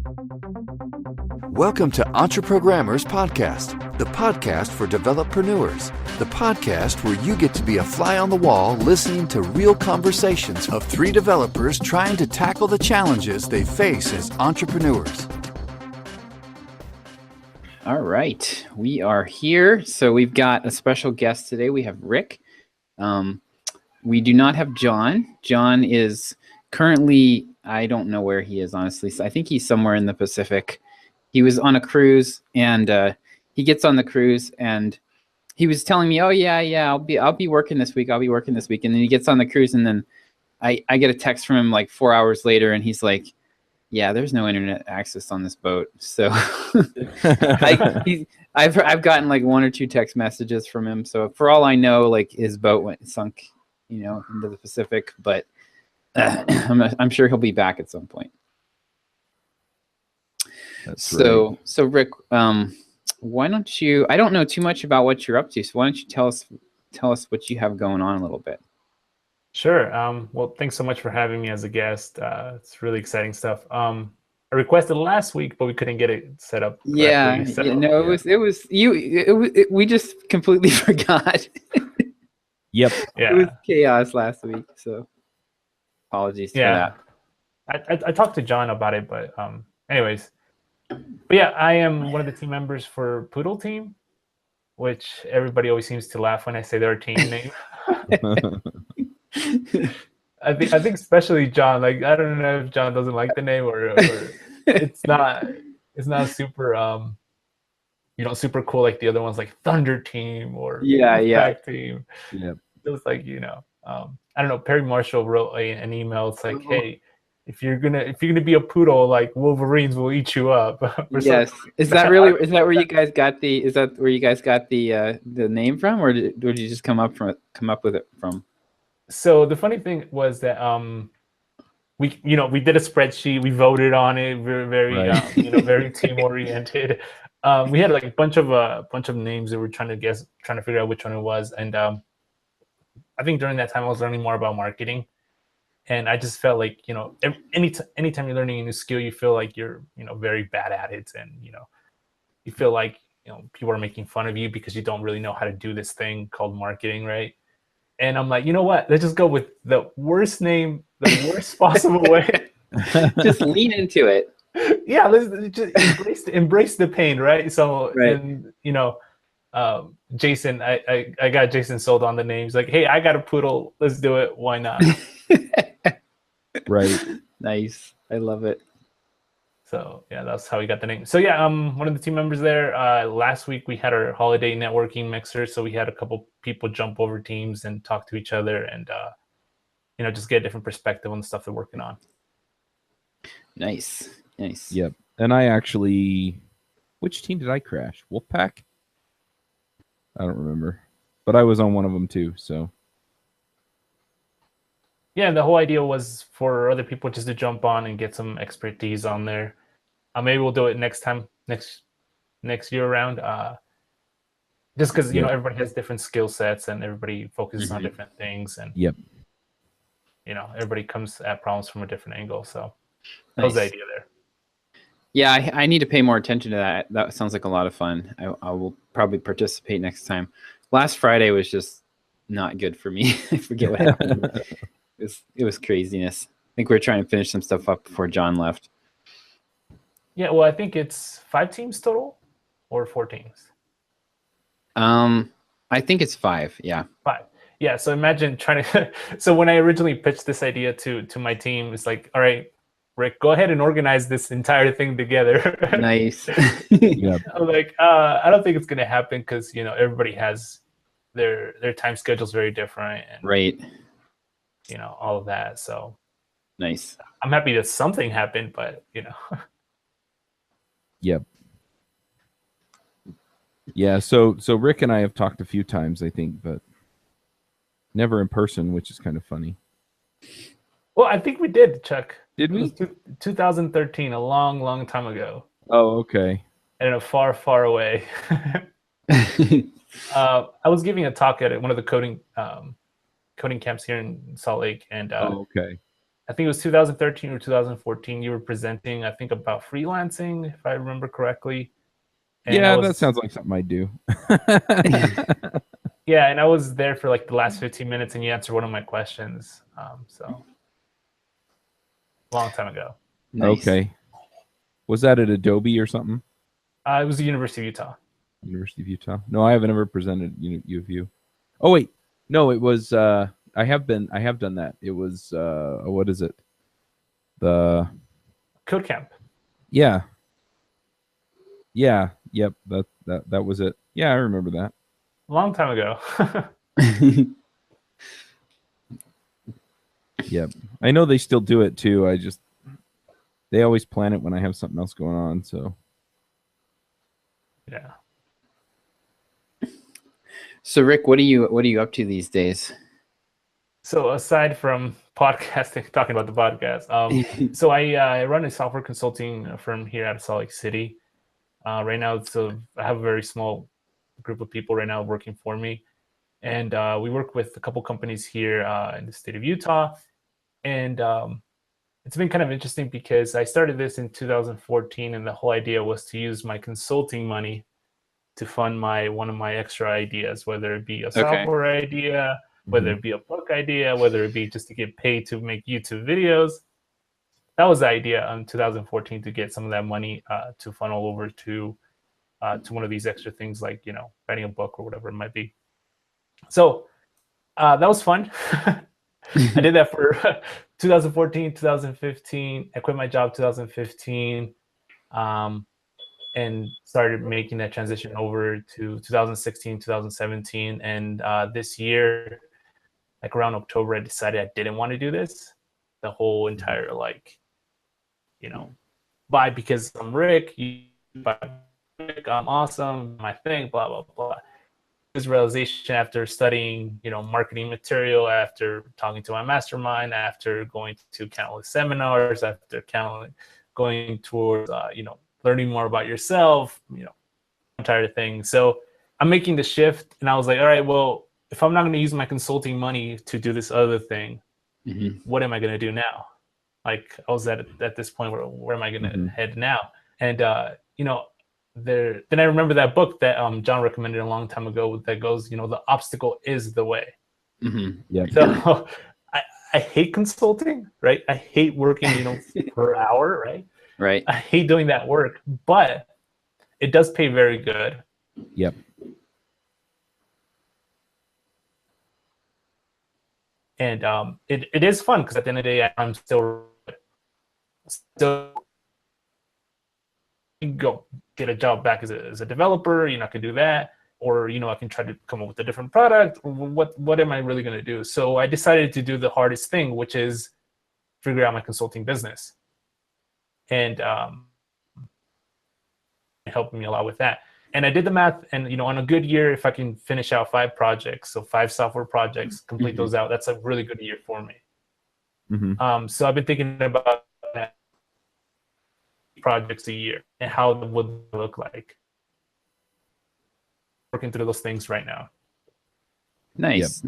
Welcome to EntreProgrammers Podcast, the podcast for developreneurs, the podcast where you get to be a fly on the wall listening to real conversations of three developers trying to tackle the challenges they face as entrepreneurs. All right, we are here. So we've got a special guest today. We have Rick. We do not have John. John is currently, I don't know where he is, honestly. So I think he's somewhere in the Pacific. He was on a cruise, and he gets on the cruise, and he was telling me, "Oh yeah, I'll be working this week. And then he gets on the cruise, and then I get a text from him like 4 hours later, and he's like, "Yeah, there's no internet access on this boat." So I've gotten like one or two text messages from him. So for all I know, like his boat sunk, into the Pacific. But I'm sure he'll be back at some point. So Rick, why don't you? I don't know too much about what you're up to, so why don't you tell us what you have going on a little bit? Sure. Well, thanks so much for having me as a guest. It's really exciting stuff. I requested last week, but we couldn't get it set up correctly. We just completely forgot. Yep. Yeah. It was chaos last week, so apologies for that. I talked to John about it, but anyways. But yeah, I am one of the team members for Poodle Team, which everybody always seems to laugh when I say their team name. I think especially John. Like, I don't know if John doesn't like the name or it's not super super cool like the other ones, like Thunder Team or Pack Team. Yeah. It was like I don't know. Perry Marshall wrote an email. It's like, hey, if you're gonna be a poodle, like Wolverines will eat you up. Yes. Is that where you guys got the name from, or did you just come up with it from? So the funny thing was that we did a spreadsheet, we voted on it, very very team oriented. We had like a bunch of names that we're trying to figure out which one it was, and I think during that time I was learning more about marketing. And I just felt like, anytime you're learning a new skill, you feel like you're, very bad at it. And, you feel like, people are making fun of you because you don't really know how to do this thing called marketing, right? And I'm like, you know what? Let's just go with the worst name, the worst possible way. Just lean into it. Yeah, let's just embrace the pain, right? So, right. And, Jason, I got Jason sold on the names. Like, hey, I got a poodle. Let's do it. Why not? Right. Nice. I love it. So yeah, that's how we got the name. So yeah, I'm one of the team members there. Last week we had our holiday networking mixer, so we had a couple people jump over teams and talk to each other, and just get a different perspective on the stuff they're working on. Nice. Yep. And I actually, which team did I crash? Wolfpack? I don't remember, but I was on one of them too. So. Yeah, the whole idea was for other people just to jump on and get some expertise on there. Maybe we'll do it next year around. Just because everybody has different skill sets and everybody focuses on different things, and everybody comes at problems from a different angle. So that was the idea there. Yeah, I need to pay more attention to that. That sounds like a lot of fun. I will probably participate next time. Last Friday was just not good for me. I forget what happened. It was craziness. I think we were trying to finish some stuff up before John left. Yeah, well, I think it's 5 teams total or 4 teams. I think it's 5. Yeah. 5. Yeah. So imagine trying to. So when I originally pitched this idea to my team, it's like, all right, Rick, go ahead and organize this entire thing together. Nice. Yep. I'm like, I don't think it's gonna happen because everybody has their time schedules very different, and right. All of that. So nice. I'm happy that something happened, but Yep. Yeah. So Rick and I have talked a few times, I think, but never in person, which is kind of funny. Well, I think we did, Chuck. Did we? It was 2013, a long, long time ago. Oh, okay. And a far, far away. I was giving a talk at one of the coding camps here in Salt Lake, and okay. I think it was 2013 or 2014. You were presenting, I think, about freelancing, if I remember correctly. And Yeah, that sounds like something I do. Yeah, and I was there for like the last 15 minutes, and you answered one of my questions. So, long time ago. Nice. Okay. Was that at Adobe or something? It was the University of Utah. University of Utah. No, I haven't ever presented U of U. Oh wait, no, it was. I have done that. It was. What is it? The Code Camp. Yeah. Yeah. Yep. That was it. Yeah, I remember that. Long time ago. Yep. I know they still do it too. They always plan it when I have something else going on. So. Yeah. So Rick, what are you up to these days? So aside from podcasting, talking about the podcast, so I run a software consulting firm here out of Salt Lake City. Right now, I have a very small group of people right now working for me, and we work with a couple companies here in the state of Utah, and it's been kind of interesting because I started this in 2014, and the whole idea was to use my consulting money to fund one of my extra ideas, whether it be a software idea, whether it be a book idea, whether it be just to get paid to make YouTube videos. That was the idea in 2014, to get some of that money to funnel over to one of these extra things, like, writing a book or whatever it might be. So that was fun. I did that for 2014, 2015. I quit my job 2015, and started making that transition over to 2016, 2017. And this year, like around October, I decided I didn't want to do this. The whole entire, buy because I'm Rick, buy Rick, I'm awesome, my thing, blah, blah, blah. This realization after studying, marketing material, after talking to my mastermind, after going to countless seminars, after going towards, learning more about yourself, entire thing. So I'm making the shift, and I was like, all right, well, if I'm not going to use my consulting money to do this other thing, what am I going to do now? Like, I was at this point where am I going to head now? And then I remember that book that John recommended a long time ago that goes, the obstacle is the way. Yeah. So I hate consulting, right? I hate working, per hour, right? Right. I hate doing that work, but it does pay very good. Yep. And it is fun because at the end of the day, I'm still go get a job back as a developer. I can do that, or I can try to come up with a different product. What am I really going to do? So I decided to do the hardest thing, which is figure out my consulting business, and helping me a lot with that. And I did the math, and on a good year, if I can finish out 5 projects, so 5 software projects, complete those out, that's a really good year for me. So I've been thinking about that, projects a year and how it would look like. Working through those things right now. Nice.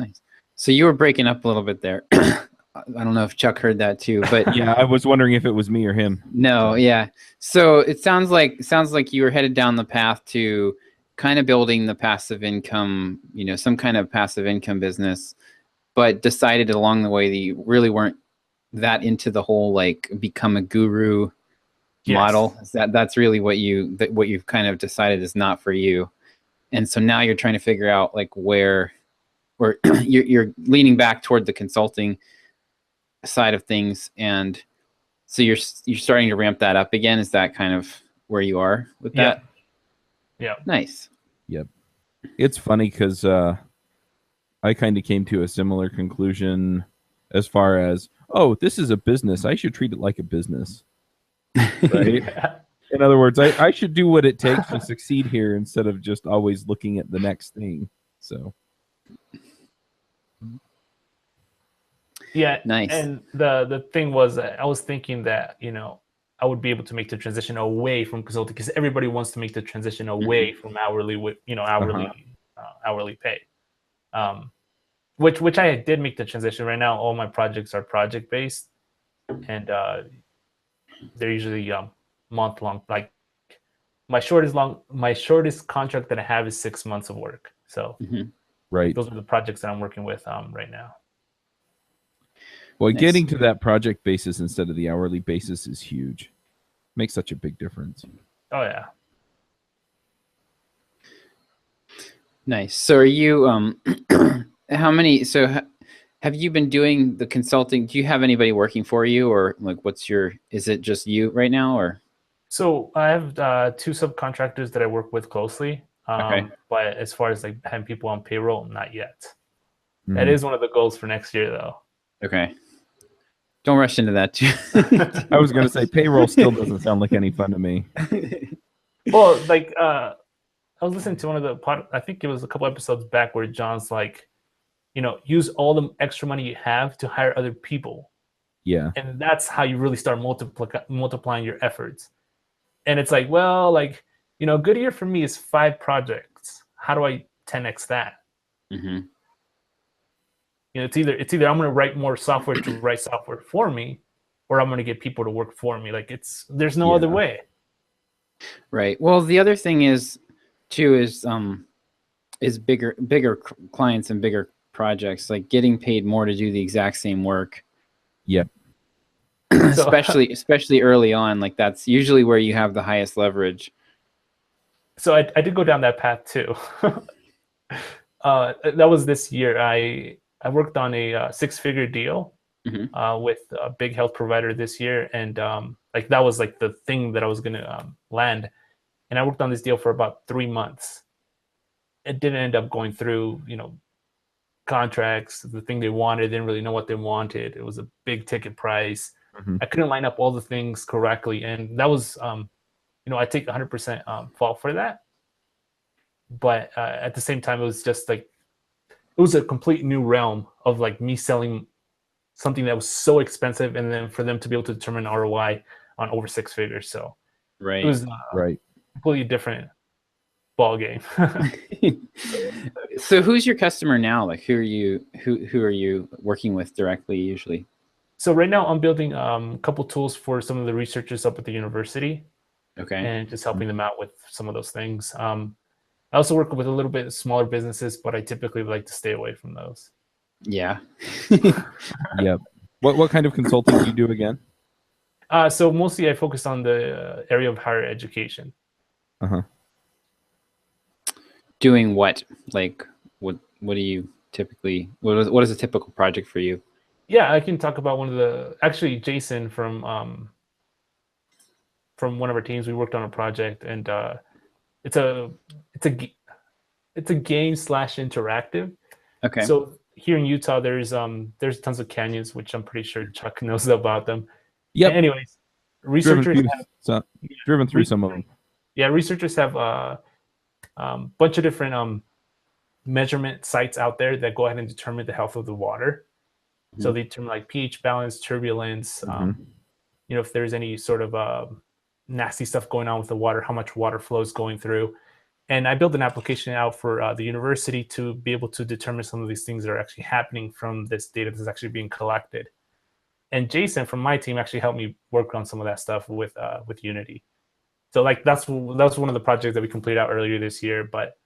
So you were breaking up a little bit there. I don't know if Chuck heard that too, but yeah, I was wondering if it was me or him. No, yeah. So it sounds like you were headed down the path to kind of building the passive income, some kind of passive income business, but decided along the way that you really weren't that into the whole become a guru model. That's really what you've kind of decided is not for you. And so now you're trying to figure out where you're leaning back toward the consulting side of things, and so you're starting to ramp that up again. Is that kind of where you are with that? Yeah. Nice. Yep. It's funny because I kind of came to a similar conclusion as far as, this is a business, I should treat it like a business. Right? In other words, I should do what it takes to succeed here instead of just always looking at the next thing. So yeah, nice. And the thing was, I was thinking that I would be able to make the transition away from consulting, because everybody wants to make the transition away from hourly pay. Which I did make the transition. Right now, all my projects are project based. and they're usually month long. Like my shortest contract that I have is 6 months of work. So Right. those are the projects that I'm working with right now. Well, Nice. getting to that project basis instead of the hourly basis is huge. Makes such a big difference. Oh yeah. Nice. So are you how many have you been doing the consulting? Do you have anybody working for you, or like is it just you right now, or? So I have 2 subcontractors that I work with closely. Okay. But as far as like having people on payroll, not yet. Mhm. That is one of the goals for next year though. Okay. Don't rush into that too. I was going to say payroll still doesn't sound like any fun to me. Well, like I was listening to one of the I think it was a couple episodes back where John's like, use all the extra money you have to hire other people. Yeah. And that's how you really start multiplying your efforts. And it's like, well, like, good year for me is 5 projects. How do I 10x that? Mm-hmm. It's either I'm going to write more software to write software for me, or I'm going to get people to work for me. Like there's no other way. Right. Well, the other thing is bigger clients and bigger projects, like getting paid more to do the exact same work. Yep. especially early on, like that's usually where you have the highest leverage. So I did go down that path too. That was this year. I worked on a 6-figure deal with a big health provider this year, and like that was like the thing that I was gonna land. And I worked on this deal for about 3 months. It didn't end up going through, contracts, the thing they wanted, didn't really know what they wanted. It was a big ticket price. I couldn't line up all the things correctly. And that was, I take 100% fault for that. But at the same time, it was just like, it was a complete new realm of like me selling something that was so expensive, and then for them to be able to determine ROI on over 6 figures. So Right. it was Right. completely different ball game. So who's your customer now? Like who are you working with directly usually? So right now I'm building a couple tools for some of the researchers up at the university. Okay. And just helping them out with some of those things. I also work with a little bit smaller businesses, but I typically like to stay away from those. Yeah. Yep. What kind of consulting do you do again? So mostly I focus on the area of higher education. Doing what? Like what do you typically, what is a typical project for you? Yeah, I can talk about actually Jason from one of our teams. We worked on a project, and it's a game / interactive. Okay. So here in Utah, there's tons of canyons, which I'm pretty sure Chuck knows about them. Yep. Anyways, researchers driven through some of them. Yeah, researchers have a bunch of different measurement sites out there that go ahead and determine the health of the water. So they determine like pH balance, turbulence, if there's any sort of nasty stuff going on with the water, how much water flow is going through. And I built an application out for the university to be able to determine some of these things that are actually happening from this data that's actually being collected. And Jason from my team actually helped me work on some of that stuff with Unity. So like that's one of the projects that we completed out earlier this year, but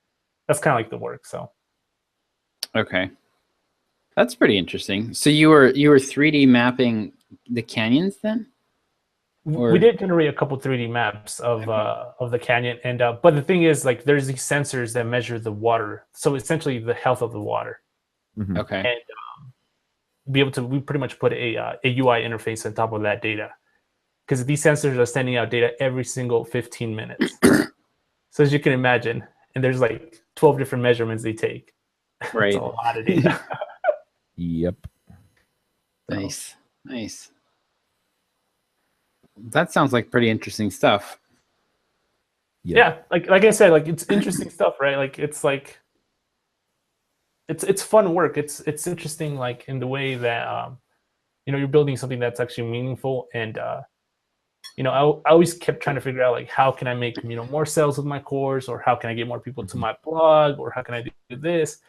that's kind of like the work. So. Okay. That's pretty interesting. So you were 3D mapping the canyons then? We did generate a couple 3D maps of the canyon, and but the thing is, like, there's these sensors that measure the water, so essentially the health of the water. Okay. And we pretty much put a UI interface on top of that data, because these sensors are sending out data every single 15 minutes. So as you can imagine, and there's like 12 different measurements they take. Right. It's a lot of data. Yep. Nice. That sounds like pretty interesting stuff. Yeah, like I said, like it's interesting stuff, right? Like it's fun work. It's interesting, like in the way that you're building something that's actually meaningful. And I always kept trying to figure out like how can I make more sales with my course, or how can I get more people to my blog, or how can I do this?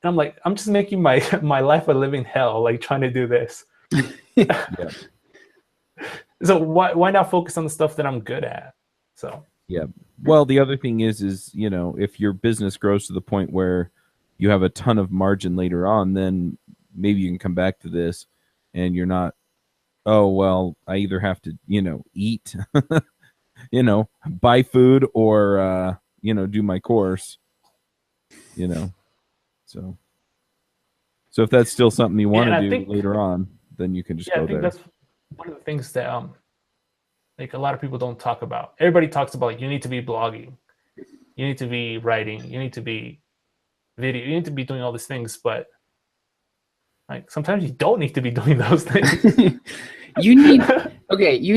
And I'm like, I'm just making my life a living hell, like trying to do this. Yeah. So why not focus on the stuff that I'm good at? So Yeah. Well, the other thing is, you know, if your business grows to the point where you have a ton of margin later on, then maybe you can come back to this and you're not, oh, well, I either have to, you know, eat, you know, buy food or, you know, do my course, you know. So if that's still something you want to do later on, then you can just go there. That's one of the things that like a lot of people don't talk about. Everybody talks about like you need to be blogging, you need to be writing, you need to be video, you need to be doing all these things, but like sometimes you don't need to be doing those things. You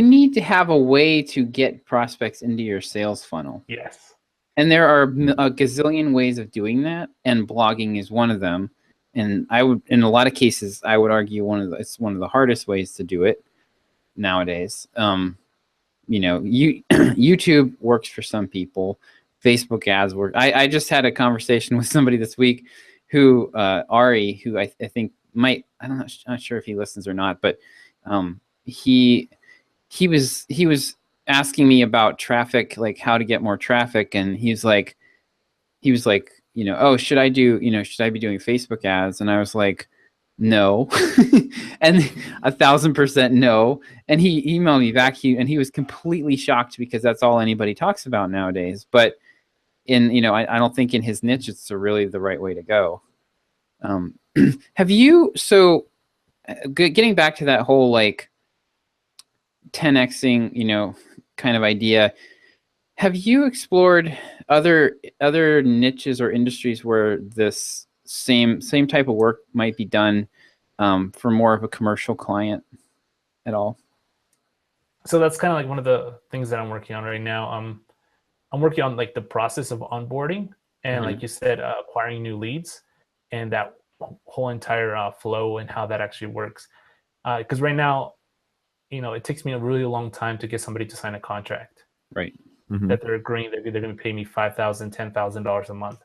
need to have a way to get prospects into your sales funnel. Yes. And there are a gazillion ways of doing that, and blogging is one of them. And I would, in a lot of cases, I would argue it's one of the hardest ways to do it nowadays. You know, YouTube works for some people. Facebook ads work. I just had a conversation with somebody this week who, Ari, who I think might, I'm not sure if he listens or not, but he was asking me about traffic, like how to get more traffic. And he was like, you know, oh, should I be doing Facebook ads? And I was like, no. And 1,000% no. And he emailed me back, and he was completely shocked because that's all anybody talks about nowadays. But I don't think in his niche it's really the right way to go. Have you, getting back to that whole like 10xing, you know, kind of idea, have you explored other niches or industries where this same type of work might be done for more of a commercial client at all? So that's kind of like one of the things that I'm working on right now. I'm working on like the process of onboarding and like you said, acquiring new leads and that whole entire flow and how that actually works. Because right now, you know, it takes me a really long time to get somebody to sign a contract. Right. That they're agreeing that they're going to pay me $5,000, $10,000 a month.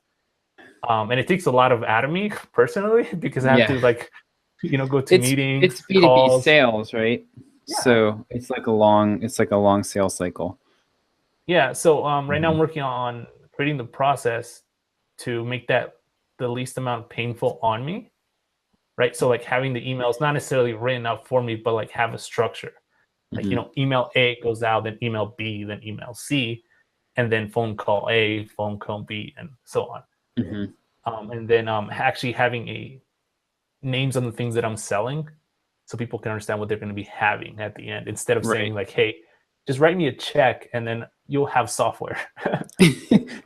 And it takes a lot out of me personally because I have to like, you know, go to meetings. It's B2B calls. sales, right? Yeah. So it's like a long sales cycle. Yeah. So right now I'm working on creating the process to make that the least amount painful on me. Right. So like having the emails not necessarily written out for me, but like have a structure. Like, you know, email A goes out, then email B, then email C, and then phone call A, phone call B, and so on. And then actually having names on the things that I'm selling so people can understand what they're going to be having at the end instead of saying like, hey, just write me a check and then you'll have software.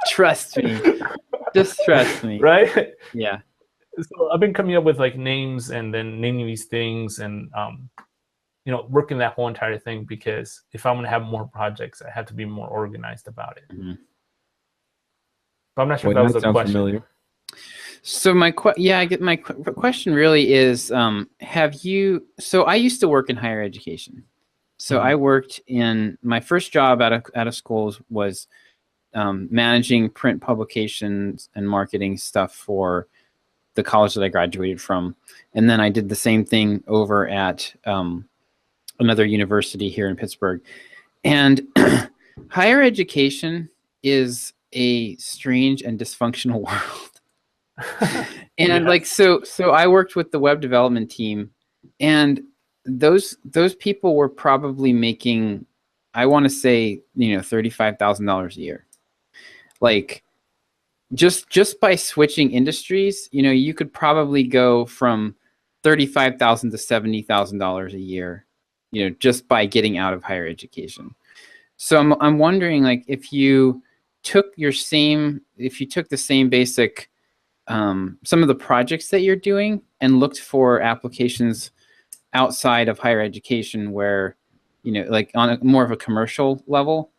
Trust me. Just trust me. Right? Yeah. So I've been coming up with like names and then naming these things and you know, working that whole entire thing because if I'm going to have more projects, I have to be more organized about it. But I'm not sure if that was a question. Familiar. So my question really is, so I used to work in higher education. So I worked in, my first job out of school was managing print publications and marketing stuff for the college that I graduated from. And then I did the same thing over at another university here in Pittsburgh. And higher education is a strange and dysfunctional world. And like, so I worked with the web development team, and those people were probably making, I want to say, you know, $35,000 a year. Like just by switching industries, you know, you could probably go from $35,000 to $70,000 a year, you know, just by getting out of higher education. So I'm wondering, like, if you took the same basic, some of the projects that you're doing and looked for applications outside of higher education where, you know, like on a more of a commercial level,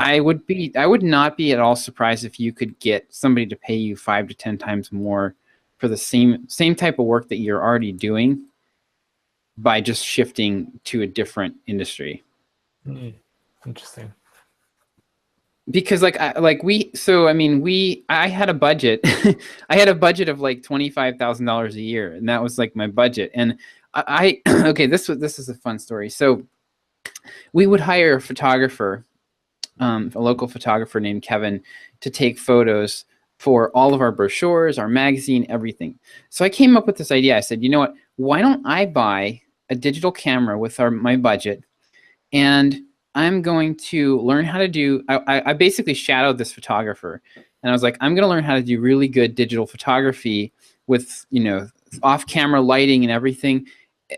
I would not be at all surprised if you could get somebody to pay you 5 to 10 times more for the same type of work that you're already doing by just shifting to a different industry. Interesting. Because I had a budget. I had a budget of like $25,000 a year, and that was like my budget. And okay, this is a fun story. So we would hire a photographer, a local photographer named Kevin, to take photos for all of our brochures, our magazine, everything. So I came up with this idea. I said, you know what, why don't I buy a digital camera with my budget, and I'm going to learn how to do, I basically shadowed this photographer, and I was like, I'm going to learn how to do really good digital photography with, you know, off-camera lighting and everything,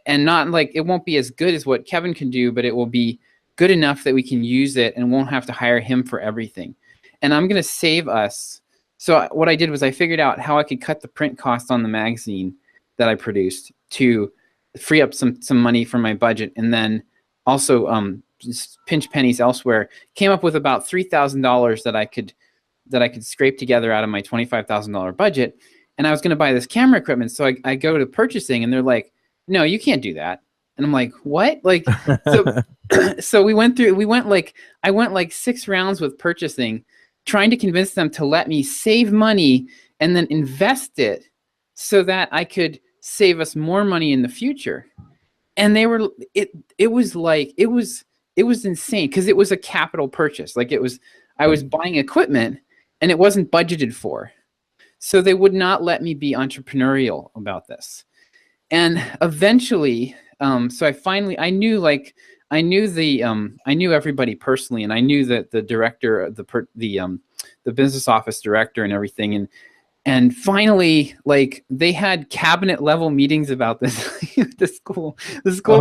and not like, it won't be as good as what Kevin can do, but it will be good enough that we can use it and won't have to hire him for everything. And I'm going to save us. So what I did was I figured out how I could cut the print cost on the magazine that I produced to free up some money from my budget, and then also just pinch pennies elsewhere. Came up with about $3,000 that I could scrape together out of my $25,000 budget. And I was going to buy this camera equipment. So I go to purchasing, and they're like, no, you can't do that. And I'm like, what? Like, so I went like 6 rounds with purchasing, trying to convince them to let me save money and then invest it so that I could save us more money in the future. And they were, it was insane, because it was a capital purchase. Like, I was buying equipment and it wasn't budgeted for. So they would not let me be entrepreneurial about this. And eventually, so I knew everybody personally, and I knew that the director, the business office director and everything. And finally, like, they had cabinet level meetings about this. The school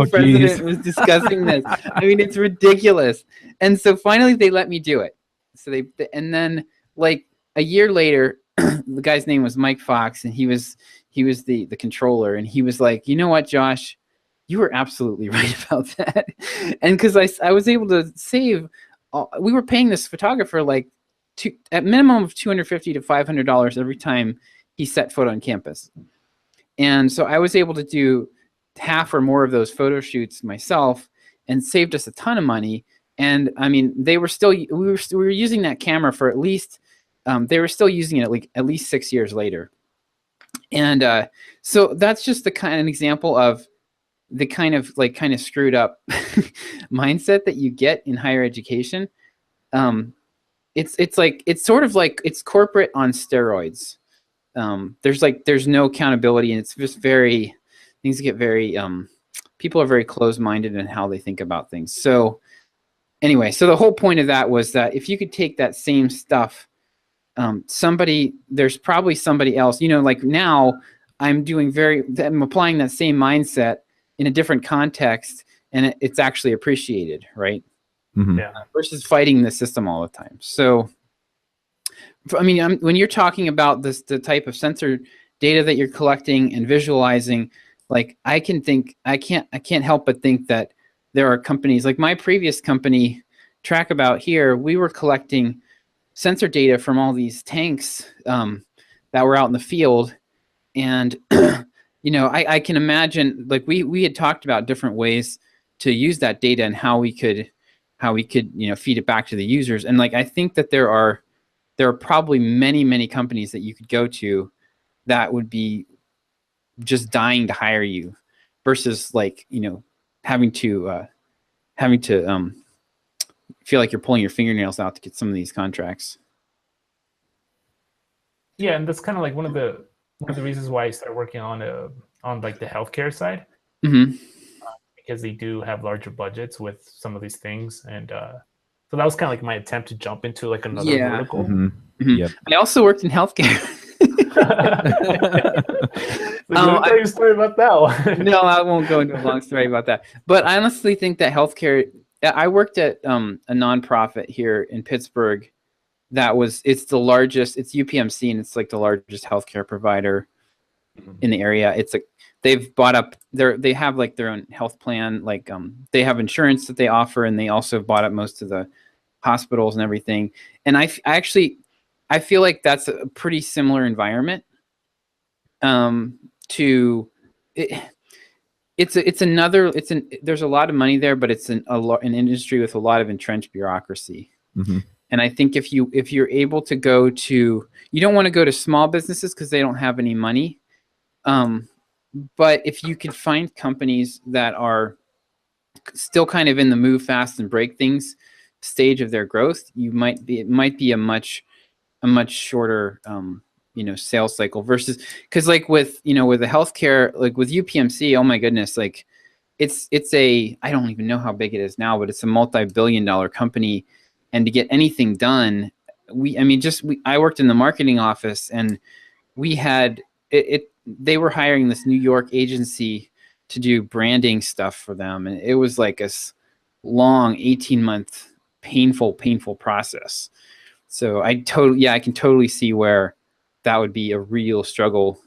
president was discussing this. I mean, it's ridiculous. And so finally they let me do it. So and then like a year later, the guy's name was Mike Fox, and he was the controller, and he was like, you know what, Josh, you were absolutely right about that. And because I was able to save, we were paying this photographer like at minimum of $250 to $500 every time he set foot on campus. And so I was able to do half or more of those photo shoots myself, and saved us a ton of money. And I mean, we were using that camera for at least, they were still using it like at least 6 years later. And so that's just the kind of example of the kind of screwed up mindset that you get in higher education. It's sort of like it's corporate on steroids. There's no accountability, and it's just things get very, people are very closed-minded in how they think about things. So anyway, so the whole point of that was that if you could take that same stuff, there's probably somebody else, you know, like now I'm applying that same mindset in a different context, and it's actually appreciated, right? Mm-hmm. Yeah. Versus fighting the system all the time. So, I mean, when you're talking about the type of sensor data that you're collecting and visualizing, like I can't help but think that there are companies like my previous company, TrackAbout here, we were collecting sensor data from all these tanks that were out in the field. And, you know, I can imagine, like we had talked about different ways to use that data and how we could, you know, feed it back to the users. And like, I think that there are probably many companies that you could go to that would be just dying to hire you, versus like, you know, having to feel like you're pulling your fingernails out to get some of these contracts. Yeah, and that's kind of like one of the reasons why I started working on like the healthcare side. Mm-hmm. Because they do have larger budgets with some of these things, and so that was kind of like my attempt to jump into like another vertical. Mm-hmm. Mm-hmm. Yep. I also worked in healthcare. Let me tell you a story about that one. No, I won't go into a long story about that. But I honestly think that healthcare. I worked at a nonprofit here in Pittsburgh. It's the largest. It's UPMC, and it's like the largest healthcare provider in the area. They've bought up they have like their own health plan. Like they have insurance that they offer, and they also bought up most of the hospitals and everything. And I feel like that's a pretty similar environment. There's a lot of money there, but it's an industry with a lot of entrenched bureaucracy. Mm-hmm. And I think if you're able to go to, you don't want to go to small businesses because they don't have any money. But if you could find companies that are still kind of in the move fast and break things stage of their growth, it might be a much shorter sales cycle versus, because like with the healthcare, like with UPMC, oh my goodness, like it's I don't even know how big it is now, but it's a multi-billion-dollar company, and to get anything done, I worked in the marketing office, and we had they were hiring this New York agency to do branding stuff for them, and it was like a long 18-month painful process. So I can totally see where that would be a real struggle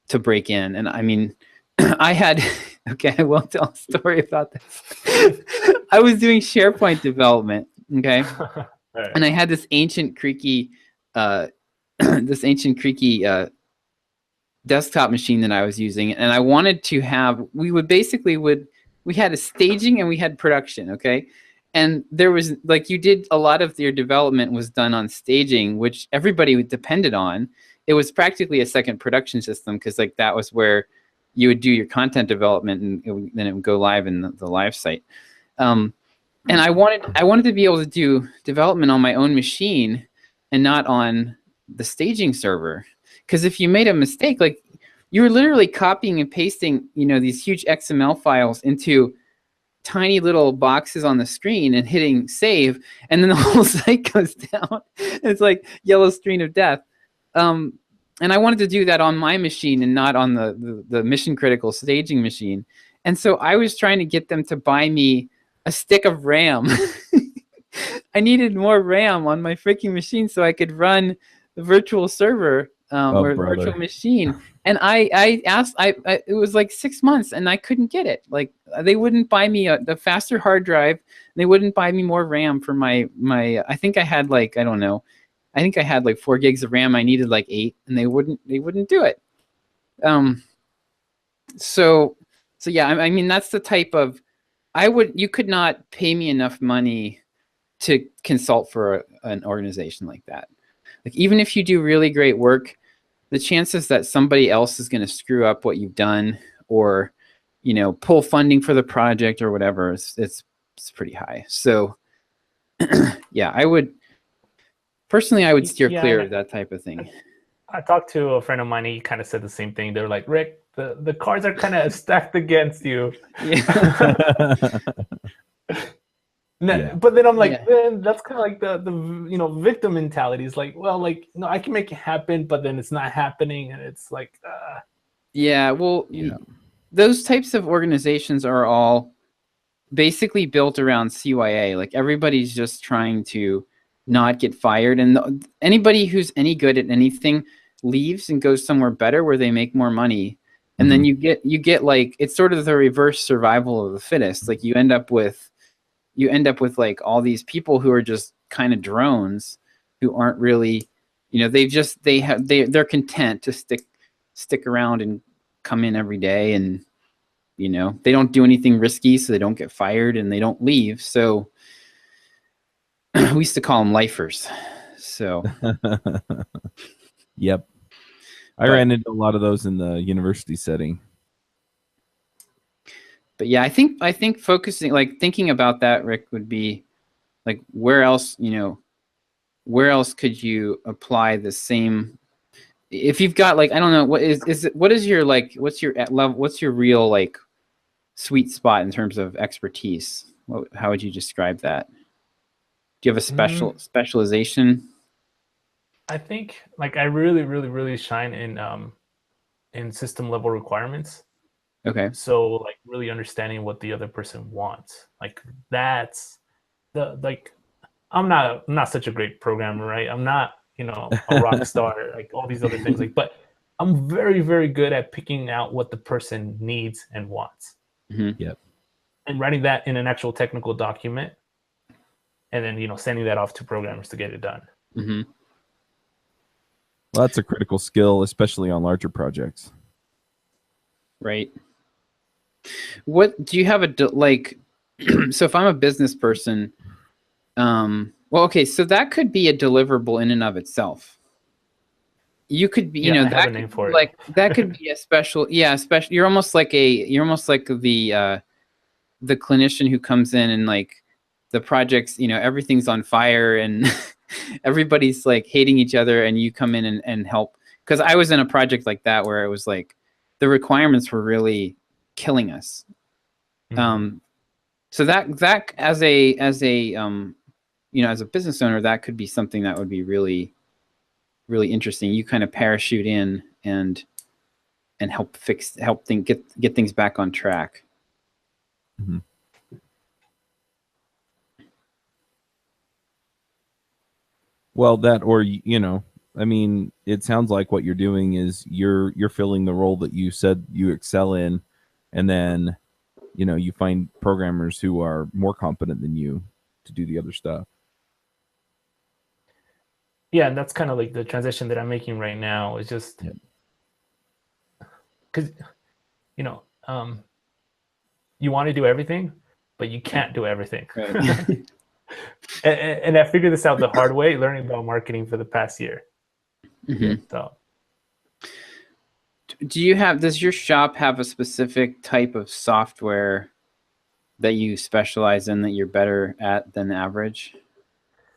to break in. And I mean, I had I will tell a story about this. I was doing SharePoint development, okay, Right. and I had this ancient creaky desktop machine that I was using, and I wanted to have. We had a staging and we had production, okay. And there was you did a lot of your development was done on staging, which everybody depended on. It was practically a second production system, because that was where you would do your content development, and then it would go live in the live site. And I wanted to be able to do development on my own machine and not on the staging server, because if you made a mistake, you were literally copying and pasting, these huge XML files into tiny little boxes on the screen and hitting save, and then the whole site goes down. It's like yellow screen of death. And I wanted to do that on my machine and not on the mission critical staging machine. And so I was trying to get them to buy me a stick of RAM. I needed more RAM on my freaking machine so I could run the virtual server virtual machine. And I asked, it was like 6 months, and I couldn't get it. They wouldn't buy me the faster hard drive. They wouldn't buy me more RAM for my. I think I had I don't know. I think I had 4 gigs of RAM. I needed 8, and they wouldn't do it. So yeah, I mean, that's the type of, you could not pay me enough money to consult for an organization like that. Even if you do really great work, the chances that somebody else is going to screw up what you've done, or pull funding for the project or whatever, it's pretty high. So yeah, I would steer clear of that type of thing. I talked to a friend of mine. He kind of said the same thing. They're like, Rick, the cards are kind of stacked against you. Yeah. Yeah. But then I'm like, man, that's kind of like the victim mentality. Is no, I can make it happen, but then it's not happening, and it's yeah. Well, those types of organizations are all basically built around CYA. Everybody's just trying to not get fired, and anybody who's any good at anything leaves and goes somewhere better where they make more money. And then you get it's sort of the reverse survival of the fittest. You end up with all these people who are just kind of drones, who aren't really, they're content to stick around and come in every day, and they don't do anything risky, so they don't get fired and they don't leave. So we used to call them lifers. So yep. I ran into a lot of those in the university setting. But yeah, I think focusing, thinking about that, Rick, would be where else could you apply the same, if you've got I don't know, what's your real sweet spot in terms of expertise? How would you describe that? Do you have a specialization? I think I really, really, really shine in system level requirements. Okay. So really understanding what the other person wants. That's I'm not such a great programmer, right? I'm not, a rock star, all these other things. But I'm very, very good at picking out what the person needs and wants. Mm-hmm. Yep. And writing that in an actual technical document, and then sending that off to programmers to get it done. Mm-hmm. Well, that's a critical skill, especially on larger projects. Right. What do you have so if I'm a business person, okay, so that could be a deliverable in and of itself. You could be, I that have a name for it. that could be a special, special. You're almost like the the clinician who comes in and like the projects, everything's on fire and everybody's like hating each other, and you come in and help. Because I was in a project like that where it was like the requirements were really killing us. So that as a as a business owner, that could be something that would be really, really interesting. You kind of parachute in and help get things back on track. Mm-hmm. Well, that, or I mean, it sounds like what you're doing is you're filling the role that you said you excel in, and then you find programmers who are more competent than you to do the other stuff. Yeah, and that's kind of like the transition that I'm making right now. Is just because you want to do everything, but you can't do everything. Right. and I figured this out the hard way, learning about marketing for the past year. Mm-hmm. So, does your shop have a specific type of software that you specialize in that you're better at than average?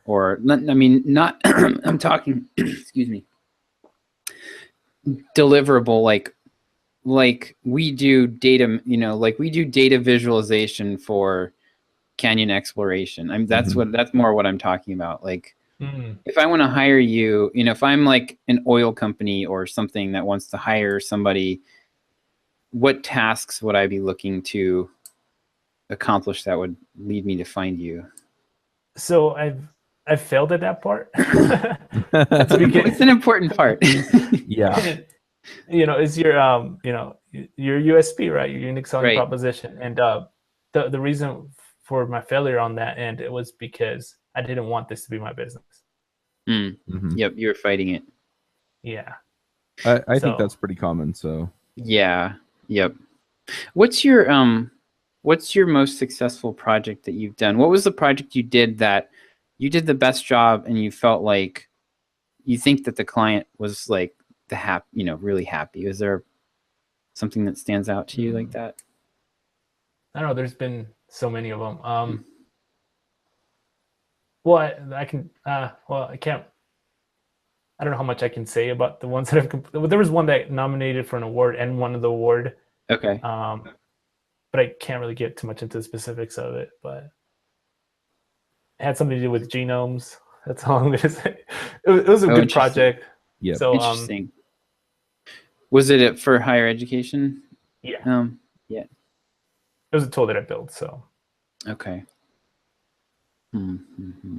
Or, I mean, not, I'm talking, excuse me, deliverable, like we do data, like we do data visualization for canyon exploration. That's more what I'm talking about. Like, if I want to hire you, if I'm like an oil company or something that wants to hire somebody, what tasks would I be looking to accomplish that would lead me to find you? So I've failed at that part. It's an important part. Yeah. Is your your USP, right? Your unique selling proposition. And the reason for my failure on that end, it was because I didn't want this to be my business. Yep, you were fighting it. Yeah. I think that's pretty common. So yeah. Yep. What's your most successful project that you've done? What was the project you did that you did the best job and you felt like you think that the client was like really happy? Is there something that stands out to you like that? I don't know. There's been so many of them. Well, I can't. I don't know how much I can say about the ones that have. There was one that nominated for an award and won the award. Okay. But I can't really get too much into the specifics of it. But it had something to do with genomes. That's all I'm going to say. It was a good project. Yeah. So interesting. Was it for higher education? Yeah. Yeah. It was a tool that I built. So. Okay. Mm-hmm.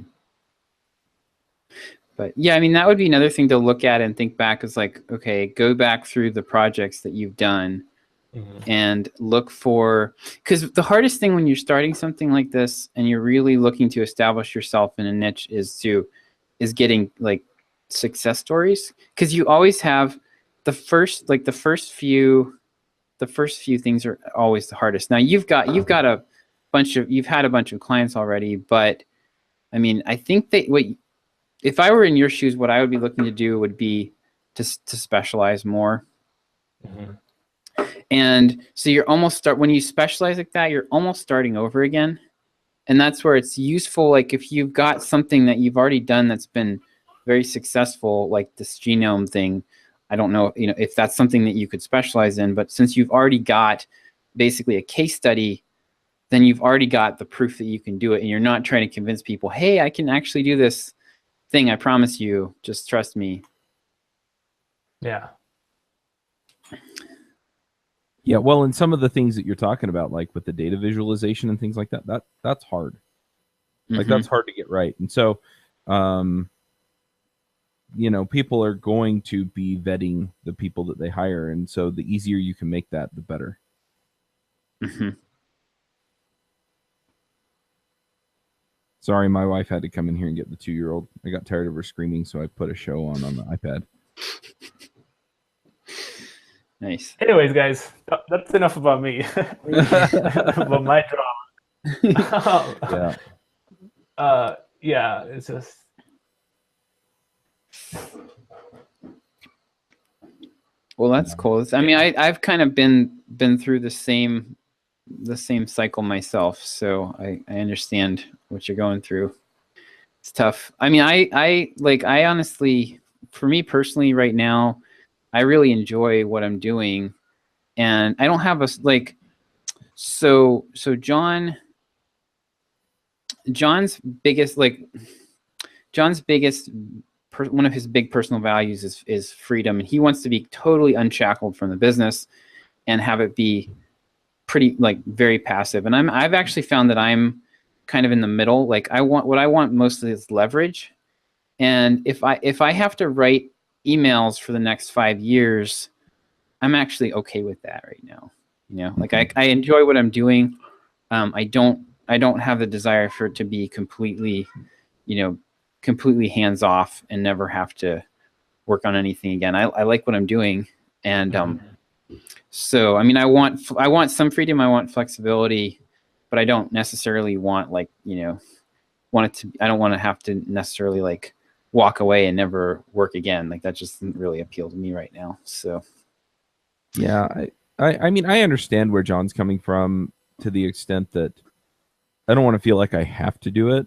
But yeah, I mean, that would be another thing to look at and think back is like, okay, go back through the projects that you've done and look for, because the hardest thing when you're starting something like this and you're really looking to establish yourself in a niche is getting like success stories. Because you always have the first few things are always the hardest. Now you've had a bunch of clients already, but I mean, I think that if I were in your shoes, what I would be looking to do would be to specialize more. And so when you specialize like that, you're almost starting over again. And that's where it's useful. Like if you've got something that you've already done that's been very successful, like this genome thing, I don't know, if that's something that you could specialize in, but since you've already got basically a case study, then you've already got the proof that you can do it. And you're not trying to convince people, hey, I can actually do this thing. I promise you, just trust me. Yeah. Yeah. Well, and some of the things that you're talking about, like with the data visualization and things like that, that's hard. Like that's hard to get right. And so, people are going to be vetting the people that they hire. And so the easier you can make that, the better. Sorry, my wife had to come in here and get the 2-year-old. I got tired of her screaming, so I put a show on the iPad. Nice. Anyways, guys, that's enough about me. About my drama. Yeah, it's just. Well, that's cool. I mean, I've kind of been through the same the same cycle myself, so I understand what you're going through. It's tough. I mean, I honestly, for me personally right now, I really enjoy what I'm doing, and I don't have a like. So John's biggest one of his big personal values is freedom, and he wants to be totally unshackled from the business and have it be pretty very passive. And I've actually found that I'm kind of in the middle. Like what I want mostly is leverage. And if I have to write emails for the next 5 years, I'm actually okay with that right now. Like I enjoy what I'm doing. I don't have the desire for it to be completely hands off and never have to work on anything again. I like what I'm doing. And so, I mean, I want some freedom. I want flexibility, but I don't necessarily want I don't want to have to necessarily walk away and never work again. Like that just doesn't really appeal to me right now. So, yeah, I mean, I understand where John's coming from to the extent that I don't want to feel like I have to do it.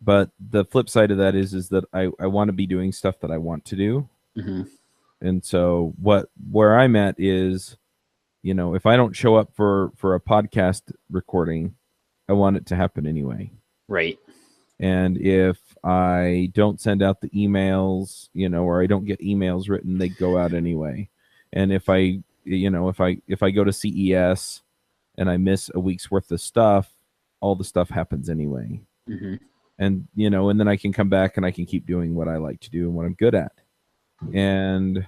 But the flip side of that is that I want to be doing stuff that I want to do. Mm-hmm. And so where I'm at is, if I don't show up for a podcast recording, I want it to happen anyway. Right. And if I don't send out the emails, or I don't get emails written, they go out anyway. And if I go to CES and I miss a week's worth of stuff, all the stuff happens anyway. Mm-hmm. And, and then I can come back and I can keep doing what I like to do and what I'm good at. And,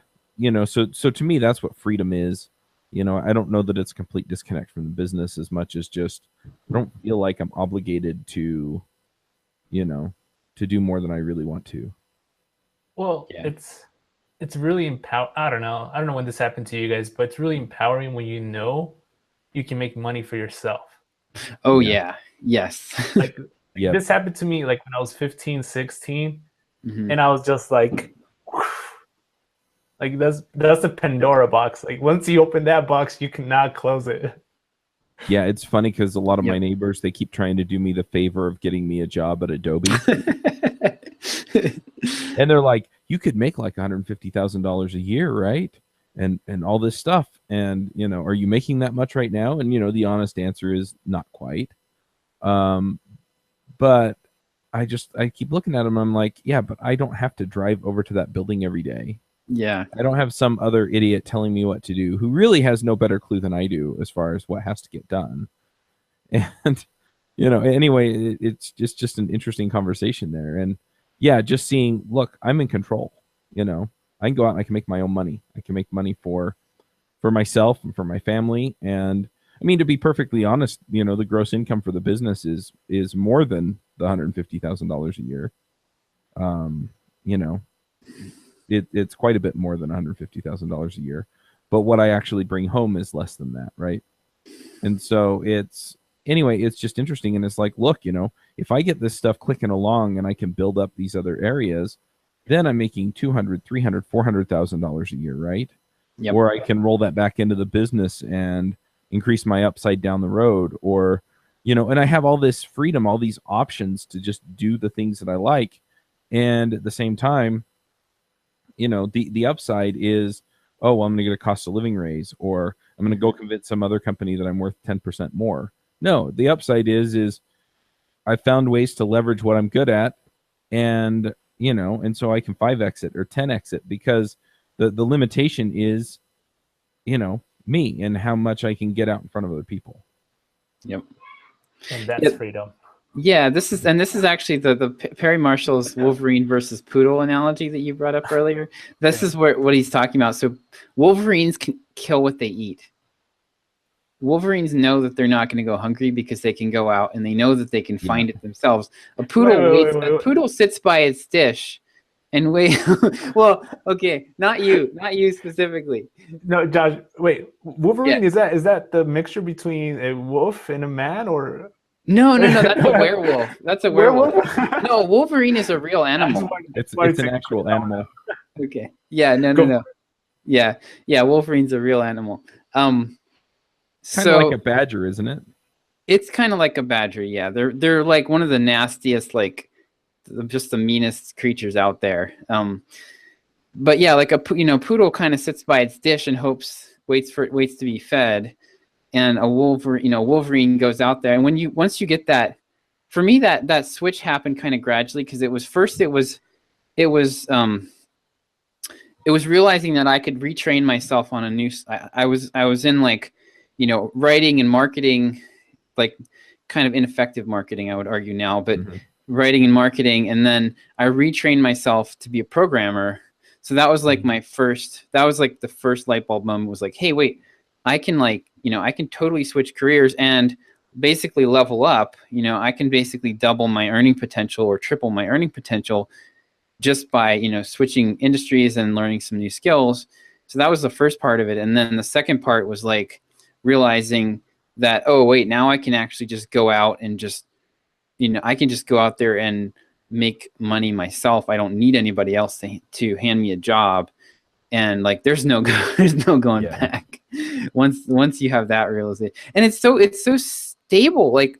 so to me, that's what freedom is. I don't know that it's a complete disconnect from the business as much as just, I don't feel like I'm obligated to, to do more than I really want to. Well, yeah. It's really I don't know when this happened to you guys, but it's really empowering when you can make money for yourself. Oh yeah. Yes. Yeah. This happened to me when I was 15, 16, mm-hmm. and I was just that's the Pandora box. Once you open that box, you cannot close it. Yeah, it's funny because a lot of my neighbors, they keep trying to do me the favor of getting me a job at Adobe. And they're like, you could make $150,000 a year, right? And all this stuff. And, are you making that much right now? And, the honest answer is not quite. But I keep looking at them. I'm like, yeah, but I don't have to drive over to that building every day. Yeah. I don't have some other idiot telling me what to do who really has no better clue than I do as far as what has to get done. And, anyway, it's just an interesting conversation there. And yeah, just seeing, look, I'm in control. I can go out and I can make my own money. I can make money for myself and for my family. And I mean, to be perfectly honest, the gross income for the business is more than the $150,000 a year. It's quite a bit more than $150,000 a year, but what I actually bring home is less than that, right? And so it's just interesting. And it's like, look, if I get this stuff clicking along and I can build up these other areas, then I'm making $200,000, $300,000, $400,000 a year, right? Yep. Or I can roll that back into the business and increase my upside down the road, or, and I have all this freedom, all these options to just do the things that I like. And at the same time, the upside is, oh, well, I'm going to get a cost of living raise, or I'm going to go convince some other company that I'm worth 10% more. No, the upside is I found ways to leverage what I'm good at, and, and so I can 5x it or 10x it, because the limitation is, me and how much I can get out in front of other people. Yep. And that's freedom. Yeah, this is actually the Perry Marshall's Wolverine versus Poodle analogy that you brought up earlier. This is what he's talking about. So Wolverines can kill what they eat. Wolverines know that they're not going to go hungry because they can go out and they know that they can find it themselves. A poodle a poodle sits by its dish and wait. Well, okay, not you specifically. No, Josh, wait. Wolverine, is that the mixture between a wolf and a man, or? No, that's a werewolf. That's a werewolf. No, Wolverine is a real animal. It's an actual animal. Okay. Yeah, no. Yeah, Wolverine's a real animal. Kind of like a badger, isn't it? It's kind of like a badger. Yeah, they're like one of the nastiest, like just the meanest creatures out there. But yeah, like a poodle kind of sits by its dish and waits to be fed, and a Wolverine goes out there, and once you get that, for me that switch happened kind of gradually, because it was realizing that I could retrain myself on a new. I was in like, writing and marketing, like kind of ineffective marketing, I would argue now, but writing and marketing, and then I retrained myself to be a programmer. So that was like the first light bulb moment, was like, hey, wait, I can I can totally switch careers and basically level up. I can basically double my earning potential or triple my earning potential just by, switching industries and learning some new skills. So that was the first part of it. And then the second part was like realizing that, oh, wait, now I can actually just go out and just, I can just go out there and make money myself. I don't need anybody else to hand me a job. And like, there's no going back once you have that realization. And it's so stable. Like,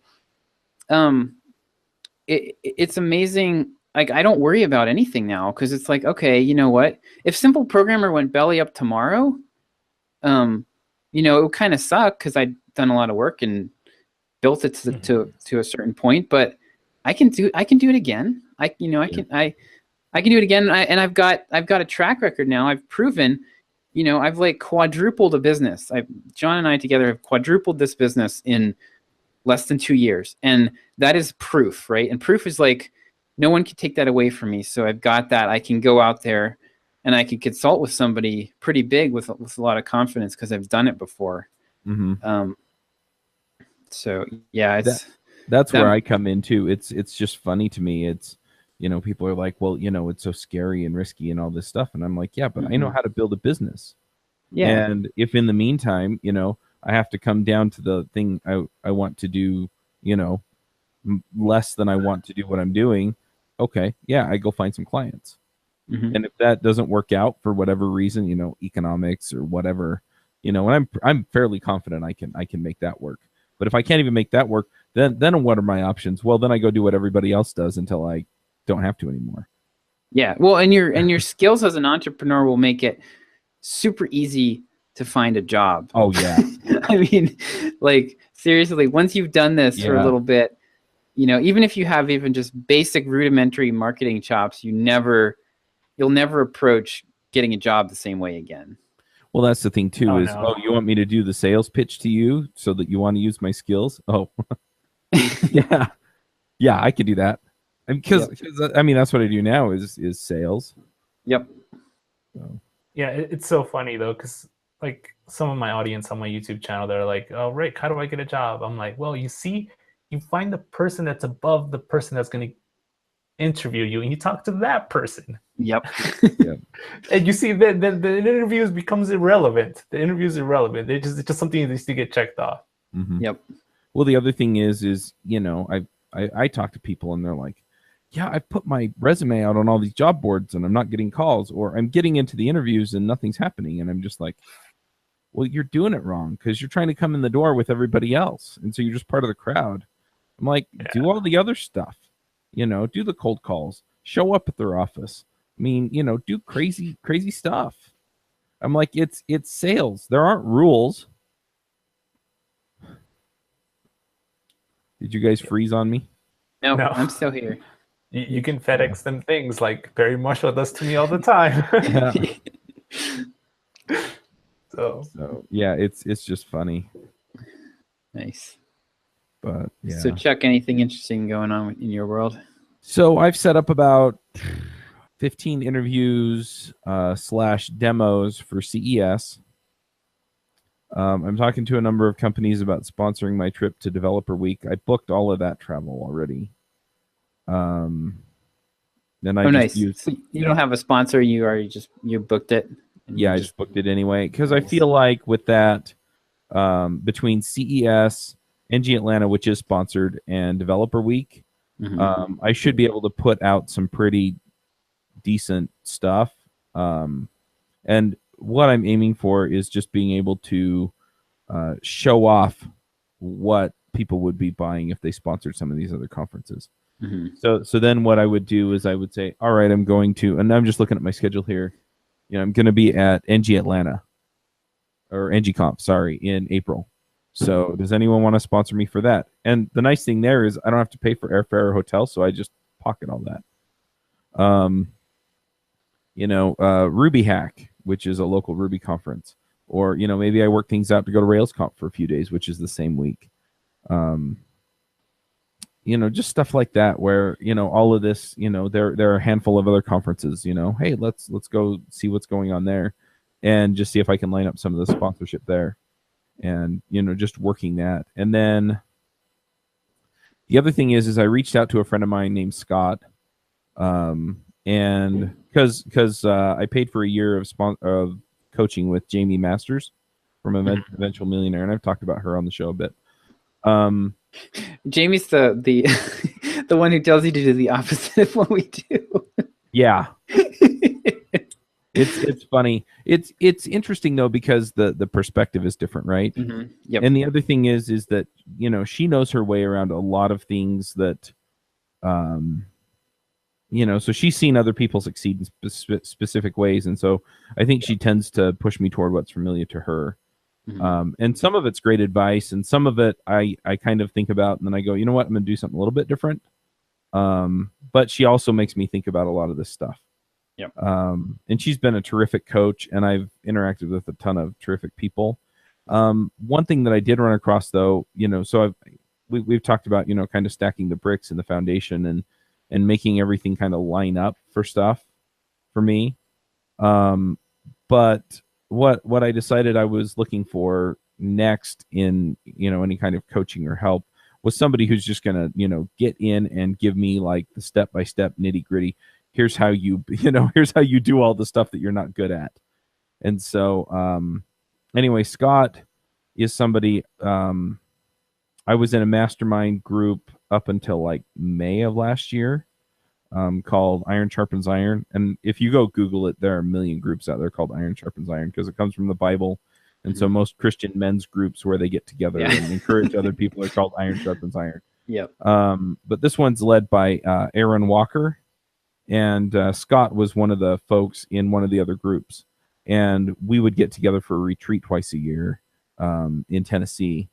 it's amazing. Like, I don't worry about anything now, because it's like, okay, you know what? If Simple Programmer went belly up tomorrow, it would kind of suck, because I'd done a lot of work and built it to a certain point. But I can do it again. I can do it again. And I've got a track record now. I've proven, I've like quadrupled a business. John and I together have quadrupled this business in less than 2 years, and that is proof, right? And proof is like, no one can take that away from me. So I've got that. I can go out there and I can consult with somebody pretty big with a lot of confidence, because I've done it before. So yeah, that's where I come into. It's just funny to me. It's, people are like, well, it's so scary and risky and all this stuff. And I'm like, yeah, but I know how to build a business. Yeah. And if in the meantime, I have to come down to the thing I want to do, less than I want to do what I'm doing. Okay. Yeah. I go find some clients. And if that doesn't work out for whatever reason, economics or whatever, and I'm fairly confident I can make that work. But if I can't even make that work, then what are my options? Well, then I go do what everybody else does until I don't have to anymore. Yeah. Well, and your skills as an entrepreneur will make it super easy to find a job. Oh yeah. I mean, like, seriously, once you've done this for a little bit, even if you have even just basic rudimentary marketing chops, you'll never approach getting a job the same way again. Well, that's the thing too, you want me to do the sales pitch to you so that you want to use my skills? Oh, yeah. Yeah, I could do that. Because that's what I do now is sales. Yep. So. Yeah, it's so funny though, because like some of my audience on my YouTube channel, they're like, "Oh, Rick, how do I get a job?" I'm like, "Well, you find the person that's above the person that's going to interview you, and you talk to that person." Yep. And you see that the interviews becomes irrelevant. The interview is irrelevant. It's just something that needs to get checked off. Yep. Well, the other thing is I talk to people and they're like, yeah, I put my resume out on all these job boards and I'm not getting calls, or I'm getting into the interviews and nothing's happening. And I'm just like, well, you're doing it wrong, because you're trying to come in the door with everybody else. And so you're just part of the crowd. I'm like, do all the other stuff, do the cold calls, show up at their office. I mean, do crazy stuff. I'm like, it's sales. There aren't rules. Did you guys freeze on me? No, I'm still here. You can FedEx them things like Barry Marshall does to me all the time. So yeah, it's just funny. Nice. But yeah. So Chuck, anything interesting going on in your world? So I've set up about 15 interviews / demos for CES. I'm talking to a number of companies about sponsoring my trip to Developer Week. I booked all of that travel already. Then I nice. So you don't have a sponsor. You booked it. Yeah, I just booked it anyway, because I feel like with that, between CES, NG Atlanta, which is sponsored, and Developer Week, I should be able to put out some pretty decent stuff. And what I'm aiming for is just being able to show off what people would be buying if they sponsored some of these other conferences. So then what I would do is I would say, all right, I'm going to, and I'm just looking at my schedule here. I'm going to be at NG Atlanta, or NGConf, sorry, in April. So does anyone want to sponsor me for that? And the nice thing there is I don't have to pay for airfare or hotel, so I just pocket all that. Ruby Hack, which is a local Ruby conference, or maybe I work things out to go to RailsConf for a few days, which is the same week. Just stuff like that where all of this, there are a handful of other conferences. Hey, let's go see what's going on there, and just see if I can line up some of the sponsorship there, and just working that. And then the other thing is I reached out to a friend of mine named Scott. And because I paid for a year of coaching with Jamie Masters from Eventual Millionaire, and I've talked about her on the show a bit. Jamie's the the one who tells you to do the opposite of what we do. Yeah. It's funny. It's interesting though, because the perspective is different, right? Yep. And the other thing is that she knows her way around a lot of things that so she's seen other people succeed in specific ways, and so I think she tends to push me toward what's familiar to her. And some of it's great advice, and some of it I kind of think about, and then I go, you know what, I'm going to do something a little bit different. But she also makes me think about a lot of this stuff. Yep. And she's been a terrific coach, and I've interacted with a ton of terrific people. One thing that I did run across, though, so we've talked about, kind of stacking the bricks in the foundation and making everything kind of line up for stuff for me. But what I decided I was looking for next in, any kind of coaching or help was somebody who's just going to, get in and give me like the step-by-step nitty-gritty. Here's how you, here's how you do all the stuff that you're not good at. And so, anyway, Scott is somebody, I was in a mastermind group up until like May of last year, called Iron Sharpens Iron. And if you go Google it, there are a million groups out there called Iron Sharpens Iron, because it comes from the Bible. And so most Christian men's groups where they get together and encourage other people are called Iron Sharpens Iron. Yep. But this one's led by Aaron Walker, and Scott was one of the folks in one of the other groups. And we would get together for a retreat twice a year in Tennessee.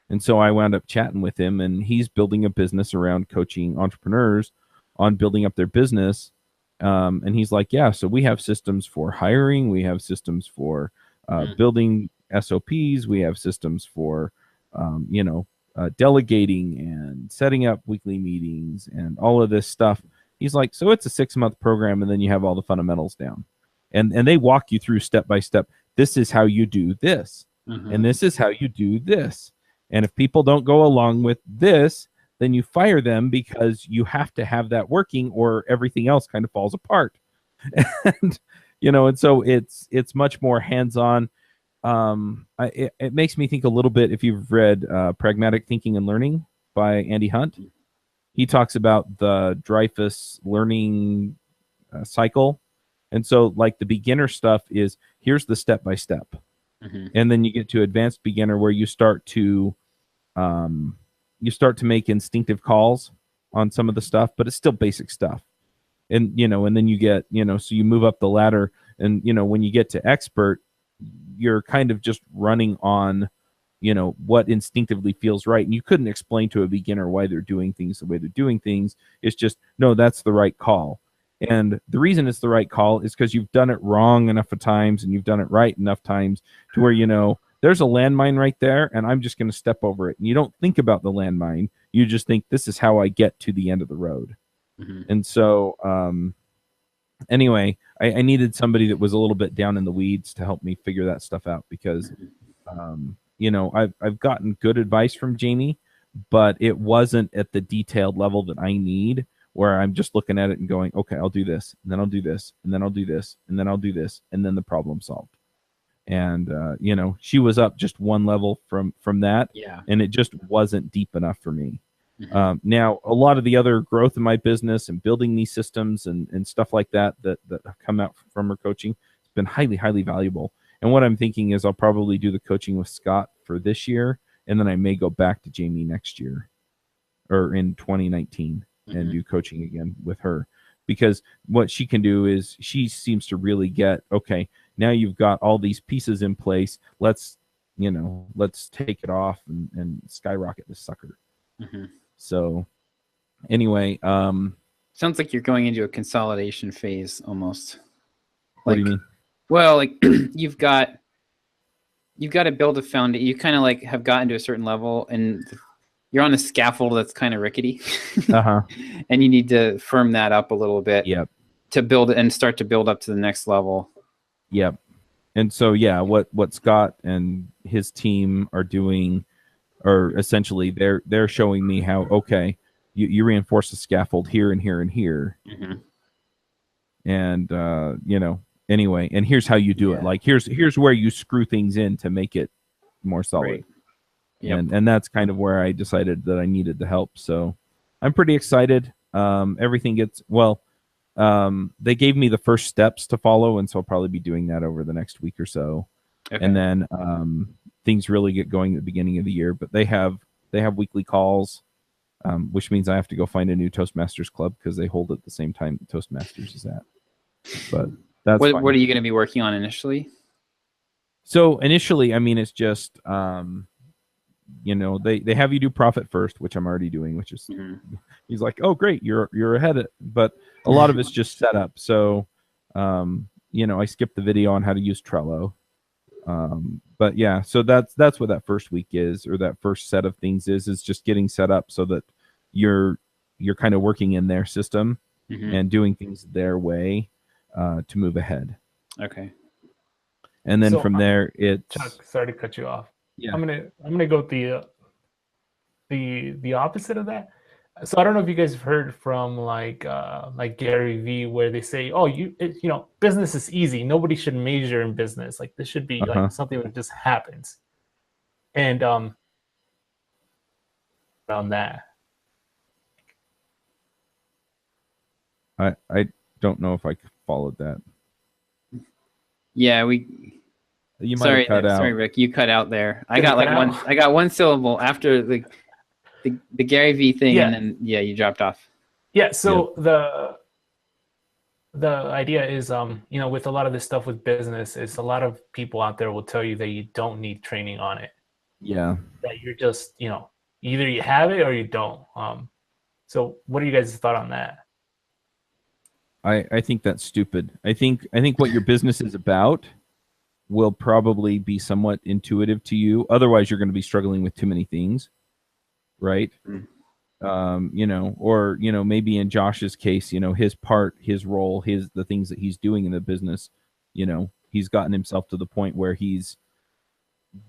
And so I wound up chatting with him, and he's building a business around coaching entrepreneurs on building up their business. And he's like, yeah, so we have systems for hiring. We have systems for building SOPs. We have systems for, delegating and setting up weekly meetings and all of this stuff. He's like, so it's a 6-month program, and then you have all the fundamentals down. And they walk you through step by step. This is how you do this. And this is how you do this. And if people don't go along with this, then you fire them, because you have to have that working, or everything else kind of falls apart. And, and so it's much more hands-on. It makes me think a little bit, if you've read Pragmatic Thinking and Learning by Andy Hunt. He talks about the Dreyfus learning cycle. And so like the beginner stuff is, here's the step-by-step. And then you get to advanced beginner, where you start to make instinctive calls on some of the stuff, but it's still basic stuff. And, and then you get, so you move up the ladder, and, when you get to expert, you're kind of just running on, what instinctively feels right. And you couldn't explain to a beginner why they're doing things the way they're doing things. It's just, no, that's the right call. And the reason it's the right call is because you've done it wrong enough of times, and you've done it right enough times to where, there's a landmine right there, and I'm just going to step over it. And you don't think about the landmine. You just think, this is how I get to the end of the road. And so, anyway, I needed somebody that was a little bit down in the weeds to help me figure that stuff out, because, I've gotten good advice from Jamie, but it wasn't at the detailed level that I need, where I'm just looking at it and going, okay, I'll do this, and then I'll do this, and then I'll do this, and then I'll do this, and then the problem solved. And, she was up just one level from that. Yeah. And it just wasn't deep enough for me. Now, a lot of the other growth in my business and building these systems and stuff like that have come out from her coaching, it's been highly, highly valuable. And what I'm thinking is I'll probably do the coaching with Scott for this year, and then I may go back to Jamie next year or in 2019 and do coaching again with her. Because what she can do is she seems to really get, okay, now you've got all these pieces in place. Let's take it off and skyrocket this sucker. So anyway, sounds like you're going into a consolidation phase almost. What do you mean? Well, like you've got to build a foundation. You kind of like have gotten to a certain level and you're on a scaffold that's kind of rickety. And you need to firm that up a little bit to build it and start to build up to the next level. Yep. And so, yeah, what Scott and his team are doing are essentially they're showing me how, okay, you reinforce the scaffold here and here and here. And, anyway, and here's how you do it. Like, here's where you screw things in to make it more solid. Right. And that's kind of where I decided that I needed the help. So I'm pretty excited. Everything gets, they gave me the first steps to follow, and so I'll probably be doing that over the next week or so. Okay. And then things really get going at the beginning of the year. But they have weekly calls, which means I have to go find a new Toastmasters club because they hold at the same time that Toastmasters is at. But that's what are you going to be working on initially? So initially, I mean, it's just they have you do profit first, which I'm already doing, which is he's like, oh great, you're ahead. But a lot of it's just set up. So I skipped the video on how to use Trello. But yeah, so that's what that first week is, or that first set of things is just getting set up so that you're kind of working in their system and doing things their way to move ahead. Okay. And then from there, it's Chuck, sorry to cut you off. Yeah. I'm gonna go with the opposite of that. So I don't know if you guys have heard from like Gary Vee, where they say, oh, business is easy. Nobody should major in business. Like this should be like something that just happens. And around that, I don't know if I followed that. Yeah, you might have cut out. Sorry, Rick, you cut out there. I got one syllable after the Gary Vee thing, and then you dropped off. Yeah. So the idea is, with a lot of this stuff with business, is a lot of people out there will tell you that you don't need training on it. Yeah. That you're just, either you have it or you don't. So what are you guys' thought on that? I think that's stupid. I think what your business is about will probably be somewhat intuitive to you. Otherwise, you're going to be struggling with too many things, right? Or maybe in Josh's case, his part, his role, the things that he's doing in the business, he's gotten himself to the point where he's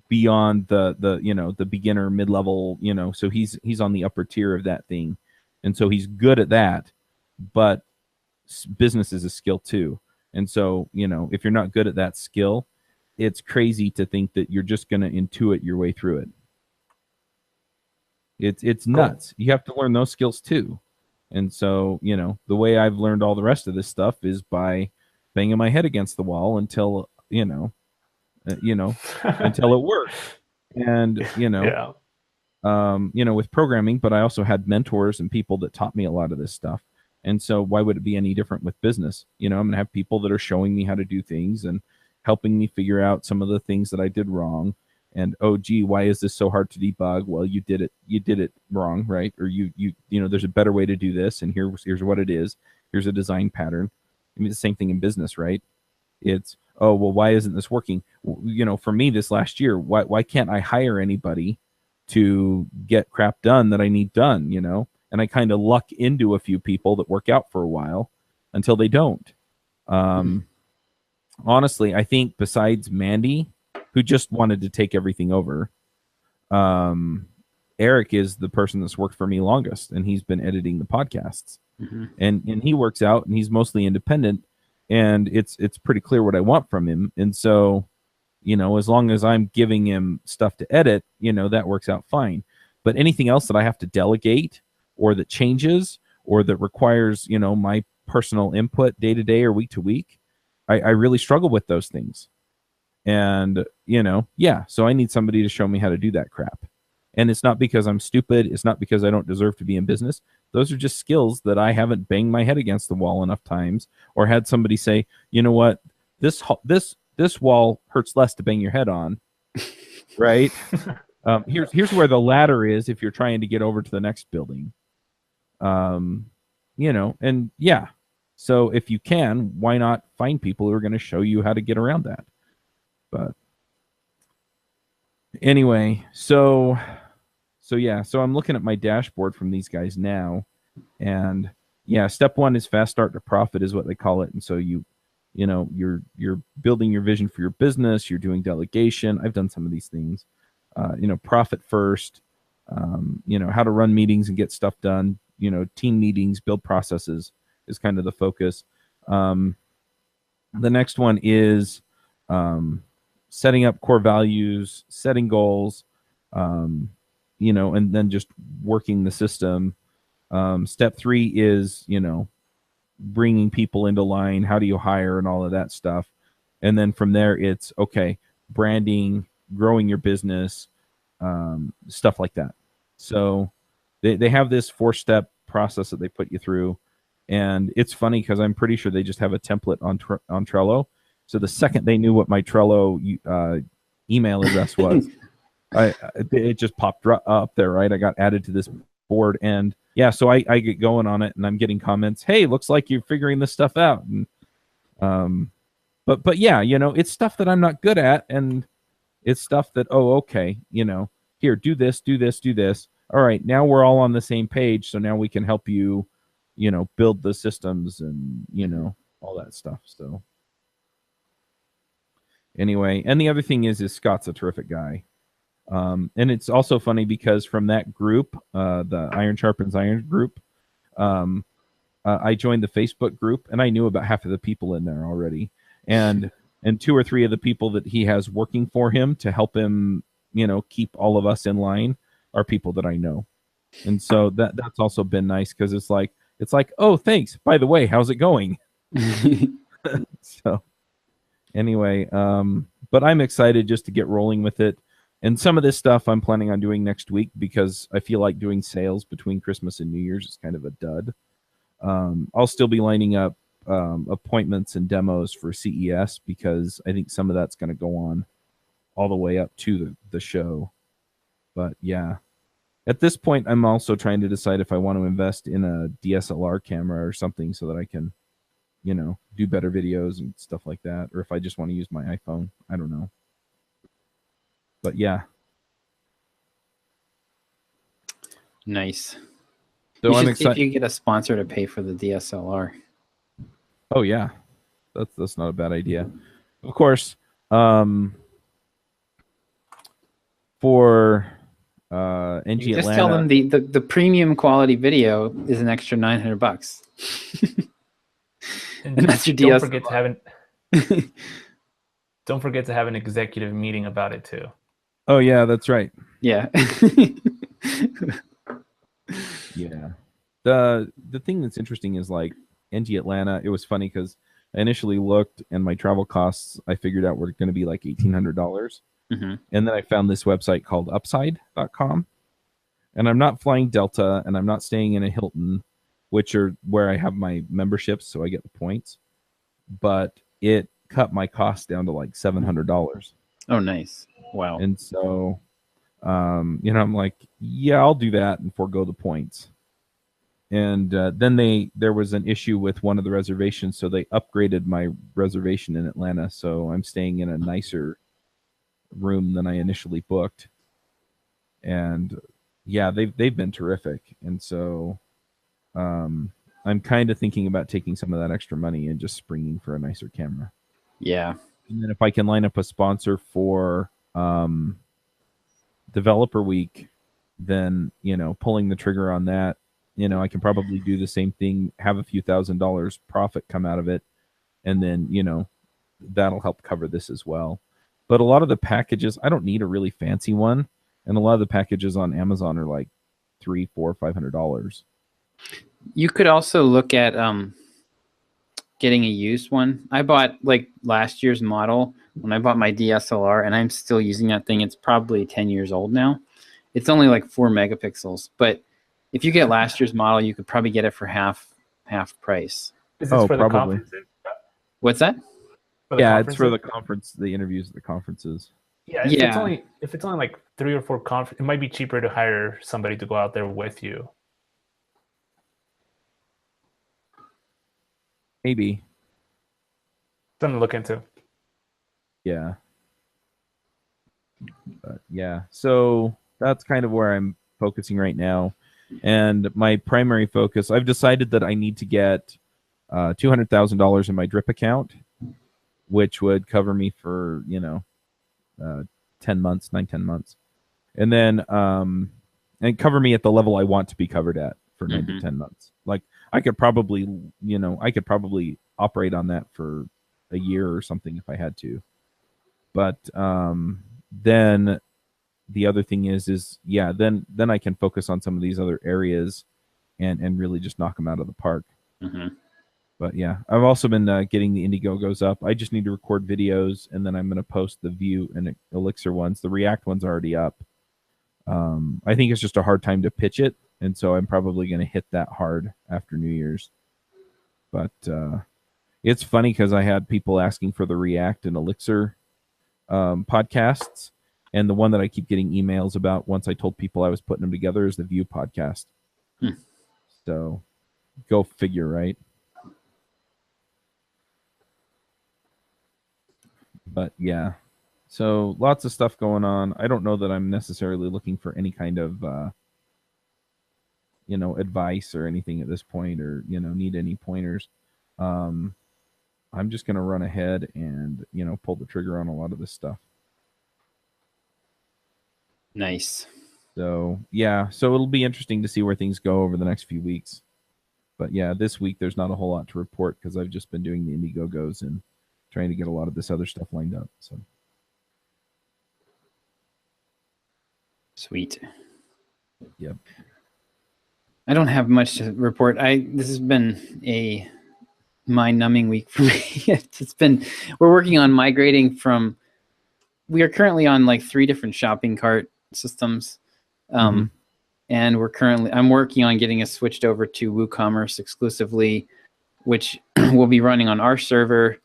beyond the beginner, mid-level, so he's on the upper tier of that thing, and so he's good at that. But business is a skill too, and so if you're not good at that skill, it's crazy to think that you're just going to intuit your way through it. It's nuts. You have to learn those skills too. And so, the way I've learned all the rest of this stuff is by banging my head against the wall until, until it works. And, with programming, but I also had mentors and people that taught me a lot of this stuff. And so why would it be any different with business? I'm going to have people that are showing me how to do things and helping me figure out some of the things that I did wrong. And, oh, gee, why is this so hard to debug? Well, you did it wrong, right? Or there's a better way to do this, and here's what it is. Here's a design pattern. I mean, the same thing in business, right? It's, oh, well, why isn't this working? For me this last year, why can't I hire anybody to get crap done that I need done, And I kind of luck into a few people that work out for a while until they don't. Honestly, I think besides Mandy, who just wanted to take everything over, Eric is the person that's worked for me longest, and he's been editing the podcasts. And he works out, and he's mostly independent, and it's pretty clear what I want from him. And so, as long as I'm giving him stuff to edit, that works out fine. But anything else that I have to delegate or that changes or that requires, my personal input day to day or week to week, I really struggle with those things. And, so I need somebody to show me how to do that crap. And it's not because I'm stupid. It's not because I don't deserve to be in business. Those are just skills that I haven't banged my head against the wall enough times, or had somebody say, you know what, this wall hurts less to bang your head on, right? Here's where the ladder is if you're trying to get over to the next building. So if you can, why not find people who are going to show you how to get around that? But anyway, so I'm looking at my dashboard from these guys now, and step one is fast start to profit is what they call it. And so you're building your vision for your business, you're doing delegation. I've done some of these things, profit first, how to run meetings and get stuff done, team meetings, build processes is kind of the focus. The next one is setting up core values, setting goals, and then just working the system. Step 3 is, bringing people into line. How do you hire and all of that stuff? And then from there, it's, okay, branding, growing your business, stuff like that. So they have this 4-step process that they put you through. And it's funny because I'm pretty sure they just have a template on Trello. So the second they knew what my Trello email address was, it just popped up there, right? I got added to this board, and so I get going on it, and I'm getting comments. Hey, looks like you're figuring this stuff out. And but it's stuff that I'm not good at, and it's stuff that okay, here, do this, do this, do this. All right, now we're all on the same page, so now we can help you, build the systems and all that stuff. So anyway, and the other thing is Scott's a terrific guy. And it's also funny because from that group, the Iron Sharpens Iron group, I joined the Facebook group, and I knew about half of the people in there already. And 2 or 3 of the people that he has working for him to help him, keep all of us in line are people that I know. And so that's also been nice, because it's like, oh, thanks. By the way, how's it going? So anyway, but I'm excited just to get rolling with it. And some of this stuff I'm planning on doing next week, because I feel like doing sales between Christmas and New Year's is kind of a dud. I'll still be lining up appointments and demos for CES, because I think some of that's going to go on all the way up to the show. But yeah, at this point, I'm also trying to decide if I want to invest in a DSLR camera or something so that I can, do better videos and stuff like that, or if I just want to use my iPhone. I don't know. But yeah. Nice. So I'm see excited. if you get a sponsor to pay for the DSLR. Oh yeah, that's not a bad idea. Of course, for NG You just Atlanta, tell them the premium quality video is an extra $900. And that's your don't DSLR. forget to have an executive meeting about it too. Oh yeah, that's right. Yeah. Yeah. The thing that's interesting is like NG Atlanta. It was funny because I initially looked, and my travel costs I figured out were going to be like $1,800. Mm-hmm. And then I found this website called upside.com. And I'm not flying Delta, and I'm not staying in a Hilton, which are where I have my memberships, so I get the points. But it cut my cost down to like $700. Oh, nice. Wow. And so, I'm like, yeah, I'll do that and forego the points. And then there was an issue with one of the reservations, so they upgraded my reservation in Atlanta. So I'm staying in a nicer room than I initially booked. And yeah, they've been terrific. And so I'm kind of thinking about taking some of that extra money and just springing for a nicer camera. Yeah. And then if I can line up a sponsor for Developer Week, then, pulling the trigger on that, I can probably do the same thing, have a few $1,000s profit come out of it. And then, that'll help cover this as well. But a lot of the packages, I don't need a really fancy one. And a lot of the packages on Amazon are like $300, $400, $500. You could also look at getting a used one. I bought like last year's model when I bought my DSLR, and I'm still using that thing. It's probably 10 years old now. It's only like 4 megapixels, but if you get last year's model, you could probably get it for half price. Is this for the probably. conferences? What's that? Yeah, it's for the conference, the interviews at the conferences. Yeah, if it's only like 3 or 4 conferences, it might be cheaper to hire somebody to go out there with you. Maybe. Something to look into. Yeah. But yeah, so that's kind of where I'm focusing right now. And my primary focus, I've decided that I need to get $200,000 in my drip account, which would cover me for, 10 months, 9-10 months. And then and cover me at the level I want to be covered at for 9 to 10 months. Like I could probably operate on that for a year or something if I had to. But then the other thing is then I can focus on some of these other areas and really just knock them out of the park. But yeah, I've also been getting the Indiegogos up. I just need to record videos, and then I'm going to post the Vue and Elixir ones. The React one's already up. I think it's just a hard time to pitch it, and so I'm probably going to hit that hard after New Year's. But it's funny because I had people asking for the React and Elixir podcasts, and the one that I keep getting emails about once I told people I was putting them together is the Vue podcast. So go figure, right? But yeah, so lots of stuff going on. I don't know that I'm necessarily looking for any kind of, advice or anything at this point, or, need any pointers. I'm just going to run ahead and, pull the trigger on a lot of this stuff. Nice. So yeah, so it'll be interesting to see where things go over the next few weeks. But yeah, this week there's not a whole lot to report because I've just been doing the Indiegogos and trying to get a lot of this other stuff lined up. So sweet. Yep. I don't have much to report. This has been a mind-numbing week for me. We're working on migrating from. We are currently on like 3 different shopping cart systems, and I'm working on getting us switched over to WooCommerce exclusively, which will be running on our server.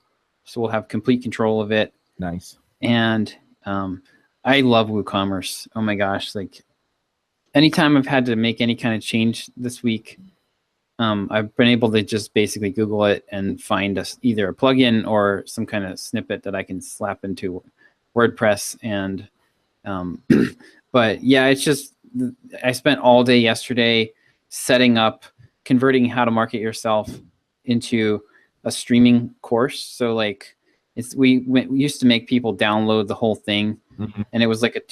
So we'll have complete control of it. Nice. And I love WooCommerce. Oh my gosh. Like anytime I've had to make any kind of change this week, I've been able to just basically Google it and find either a plugin or some kind of snippet that I can slap into WordPress. And but yeah, it's just, I spent all day yesterday setting up, converting how to market yourself into a streaming course. So like we used to make people download the whole thing, and it was like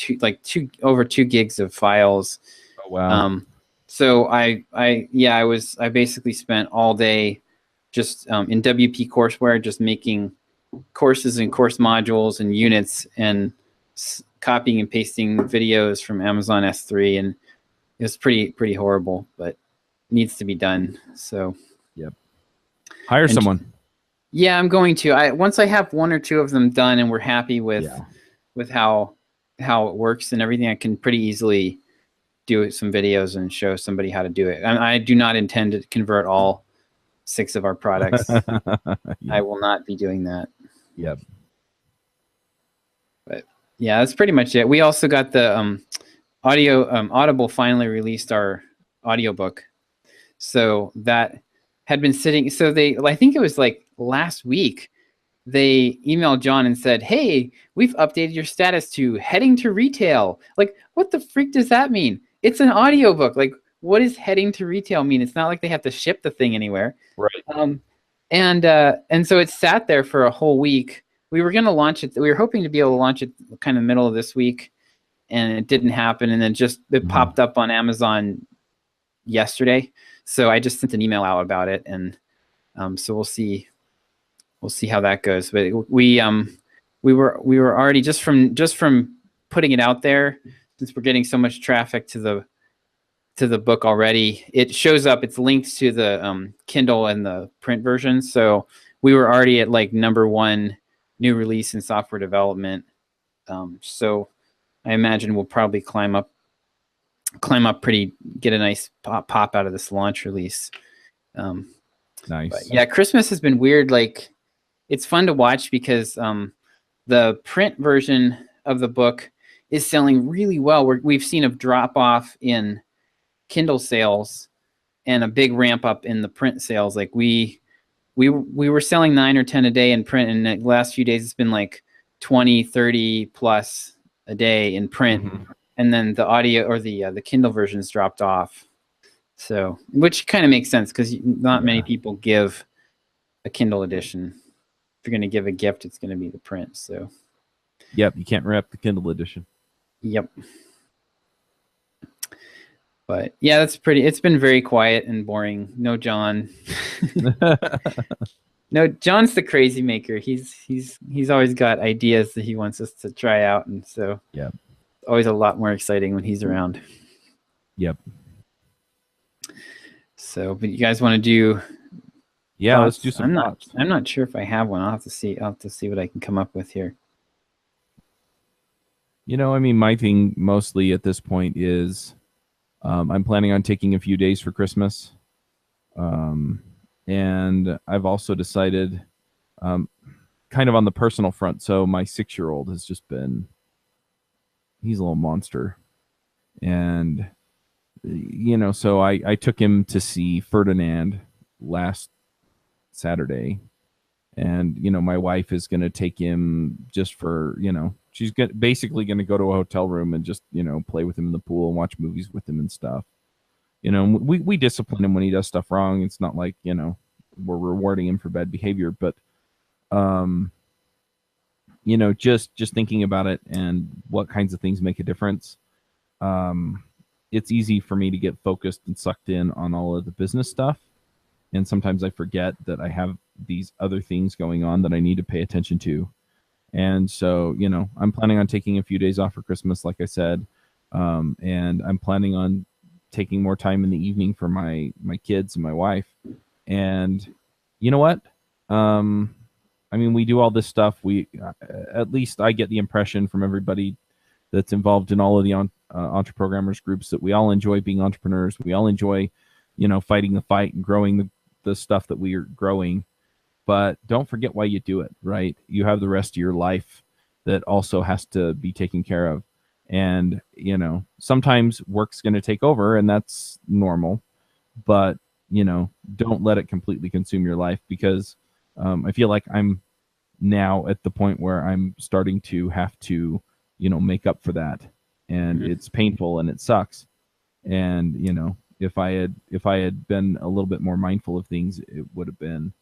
over 2 gigs of files. Oh wow. So I basically spent all day just in WP Courseware, just making courses and course modules and units and copying and pasting videos from Amazon S3, and it was pretty horrible, but needs to be done. So yep. Hire someone. Yeah, I'm going to. Once I have 1 or 2 of them done and we're happy with how it works and everything, I can pretty easily do some videos and show somebody how to do it. I do not intend to convert all 6 of our products. I will not be doing that. Yep. But yeah, that's pretty much it. We also got the Audible finally released our audiobook. So that had been sitting. So I think it was like last week, they emailed John and said, "Hey, we've updated your status to heading to retail." Like, what the freak does that mean? It's an audiobook. Like, what does heading to retail mean? It's not like they have to ship the thing anywhere. Right. And so it sat there for a whole week. We were going to launch it. We were hoping to be able to launch it kind of middle of this week, and it didn't happen. And then it popped up on Amazon yesterday. So I just sent an email out about it, and so we'll see how that goes. But we were already just from putting it out there, since we're getting so much traffic to the book already. It shows up. It's linked to the Kindle and the print version. So we were already at like #1 new release in software development. So I imagine we'll probably climb up get a nice pop out of this launch release. Nice. But yeah, Christmas has been weird. Like, it's fun to watch because the print version of the book is selling really well. We've seen a drop off in Kindle sales and a big ramp up in the print sales. Like we were selling 9 or 10 a day in print, and the last few days it's been like 20, 30 plus a day in print. Mm-hmm. And then the audio or the Kindle versions dropped off. So, which kind of makes sense because not many people give a Kindle edition. If you're going to give a gift, it's going to be the print. So, yep, you can't wrap the Kindle edition. Yep. But yeah, it's been very quiet and boring. No John. No, John's the crazy maker. He's always got ideas that he wants us to try out, and so yeah, always a lot more exciting when he's around. Yep. So, but you guys want to do? Yeah, thoughts? let's do some thoughts. I'm not sure if I have one. I'll have to see what I can come up with here. You know, I mean, my thing mostly at this point is I'm planning on taking a few days for Christmas. And I've also decided kind of on the personal front. So my 6-year-old has just been, he's a little monster. And, you know, so I took him to see Ferdinand last Saturday. And, you know, my wife is going to take him just for, you know, she's basically going to go to a hotel room and just, you know, play with him in the pool and watch movies with him and stuff. You know, we discipline him when he does stuff wrong. It's not like, you know, we're rewarding him for bad behavior, but, you know, just thinking about it and what kinds of things make a difference. It's easy for me to get focused and sucked in on all of the business stuff. And sometimes I forget that I have these other things going on that I need to pay attention to. And so, you know, I'm planning on taking a few days off for Christmas, like I said. And I'm planning on taking more time in the evening for my kids and my wife. And you know what? I mean, we do all this stuff. At least I get the impression from everybody that's involved in all of the EntreProgrammers groups that we all enjoy being entrepreneurs. We all enjoy, you know, fighting the fight and growing the stuff that we are growing. But don't forget why you do it, right? You have the rest of your life that also has to be taken care of. And, you know, sometimes work's going to take over, and that's normal. But, you know, don't let it completely consume your life, because I feel like I'm now at the point where I'm starting to have to, you know, make up for that. And it's painful and it sucks. And, you know, if I had been a little bit more mindful of things, it would have been,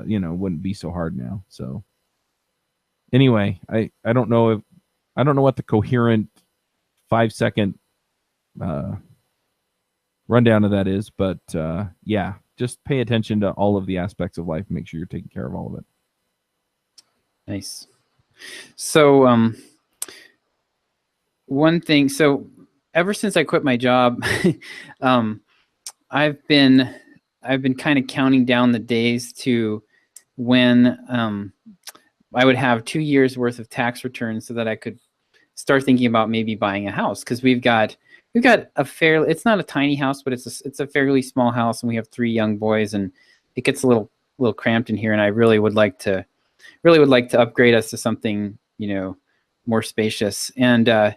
you know, wouldn't be so hard now. So anyway, I don't know what the coherent 5-second rundown of that is, but yeah, just pay attention to all of the aspects of life. Make sure you're taking care of all of it. Nice. So one thing, so ever since I quit my job, I've been kind of counting down the days to when I would have 2 years worth of tax returns so that I could start thinking about maybe buying a house, because we've got a fairly, it's not a tiny house, but it's a fairly small house, and we have 3 young boys, and it gets a little cramped in here, and I really would like to upgrade us to something, you know, more spacious. And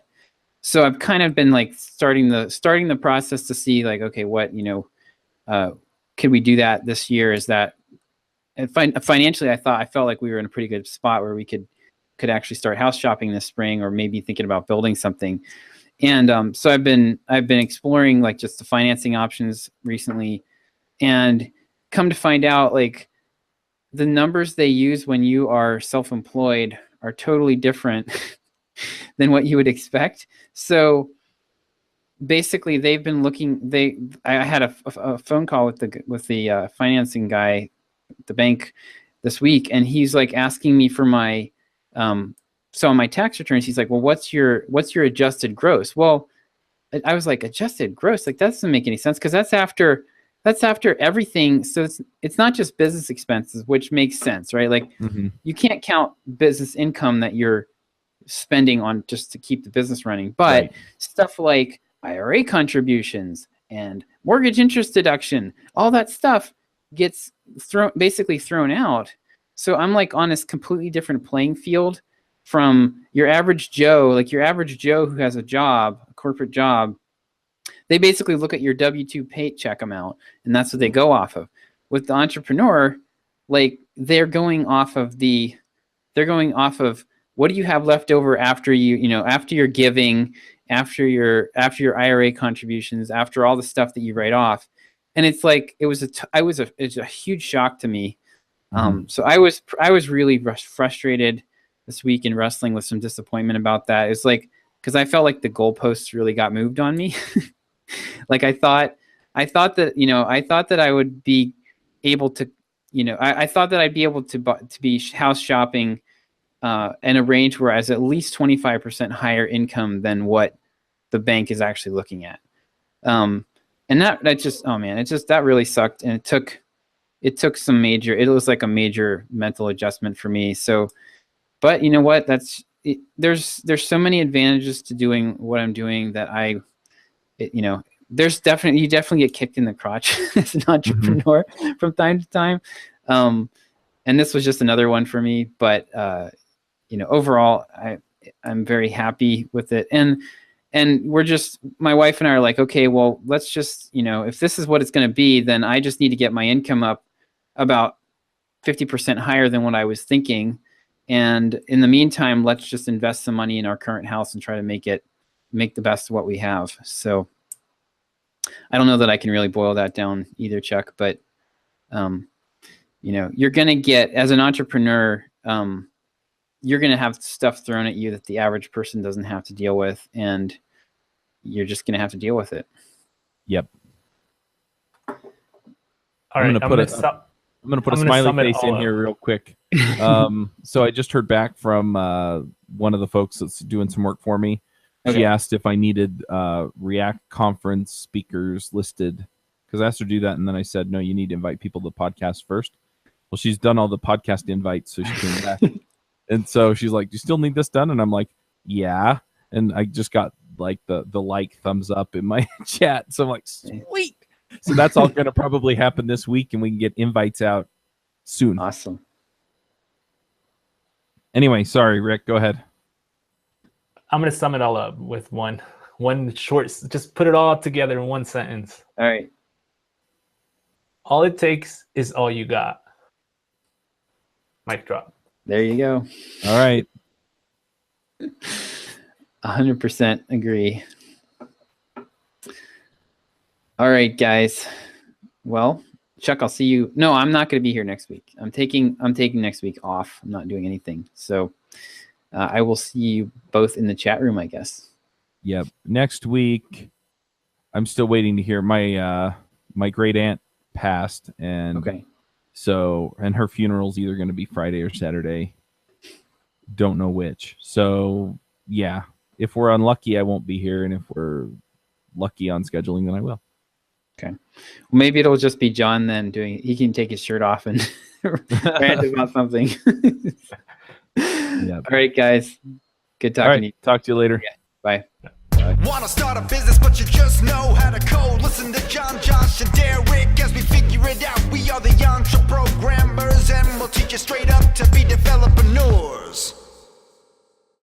so I've kind of been like starting the process to see, like, okay, what, you know, can we do that this year? Is that, and financially, I felt like we were in a pretty good spot where we could actually start house shopping this spring, or maybe thinking about building something. And so I've been exploring like just the financing options recently, and come to find out, like, the numbers they use when you are self-employed are totally different than what you would expect. So basically, they've been looking. I had a phone call with the financing guy at the bank this week, and he's like asking me for my so on my tax returns, he's like, well, what's your adjusted gross? Well, I was like, adjusted gross? Like, that doesn't make any sense, because that's after that's after everything. So it's not just business expenses, which makes sense, right? Like you can't count business income that you're spending on just to keep the business running, but stuff like IRA contributions and mortgage interest deduction, all that stuff gets basically thrown out. So I'm like on this completely different playing field from your average Joe. Like your average Joe who has a job, a corporate job, they basically look at your W-2 paycheck amount, and that's what they go off of. With the entrepreneur, like they're going off of what do you have left over after after your giving, after your IRA contributions, after all the stuff that you write off. And it's like it's a huge shock to me. So I was really frustrated this week and wrestling with some disappointment about that. It's like, because I felt like the goalposts really got moved on me. Like I thought that I would be able to, I thought that I'd be able to be house shopping in a range where I was at least 25% higher income than what the bank is actually looking at. And that just, oh man, that really sucked. And it was like a major mental adjustment for me. So, but you know what, there's so many advantages to doing what I'm doing that you definitely get kicked in the crotch as an entrepreneur from time to time. And this was just another one for me, but overall I'm very happy with it. And my wife and I are like, okay, well, let's just, if this is what it's going to be, then I just need to get my income up about 50% higher than what I was thinking. And in the meantime, let's just invest some money in our current house and try to make the best of what we have. So I don't know that I can really boil that down either, Chuck, but you're going to get, as an entrepreneur, you're going to have stuff thrown at you that the average person doesn't have to deal with, and you're just going to have to deal with it. Yep. All right, I'm going to put a smiley face in here real quick. So I just heard back from one of the folks that's doing some work for me. Okay. She asked if I needed React conference speakers listed, because I asked her to do that, and then I said, no, you need to invite people to the podcast first. Well, she's done all the podcast invites, so she came back. And so she's like, do you still need this done? And I'm like, yeah. And I just got like the thumbs up in my chat. So I'm like, sweet. So that's all going to probably happen this week, and we can get invites out soon. Awesome. Anyway, sorry, Rick, go ahead. I'm going to sum it all up with one short, just put it all together in one sentence. All right. All it takes is all you got. Mic drop. There you go. All right. 100% agree. All right, guys. Well, Chuck, I'll see you. No, I'm not going to be here next week. I'm taking next week off. I'm not doing anything. So I will see you both in the chat room, I guess. Yep. Next week, I'm still waiting to hear my great aunt passed, and okay. So, and her funeral's either going to be Friday or Saturday. Don't know which. So, yeah, if we're unlucky, I won't be here, and if we're lucky on scheduling, then I will. Okay. Well, maybe it'll just be John then he can take his shirt off and rant about something. Yep. All right, guys. Good talking to you. Talk to you later. Yeah. Bye. Wanna start a business, but you just know how to code. Listen to John, Josh, and Derek as we figure it out. We are the EntreProgrammers, and we'll teach you straight up to be developers.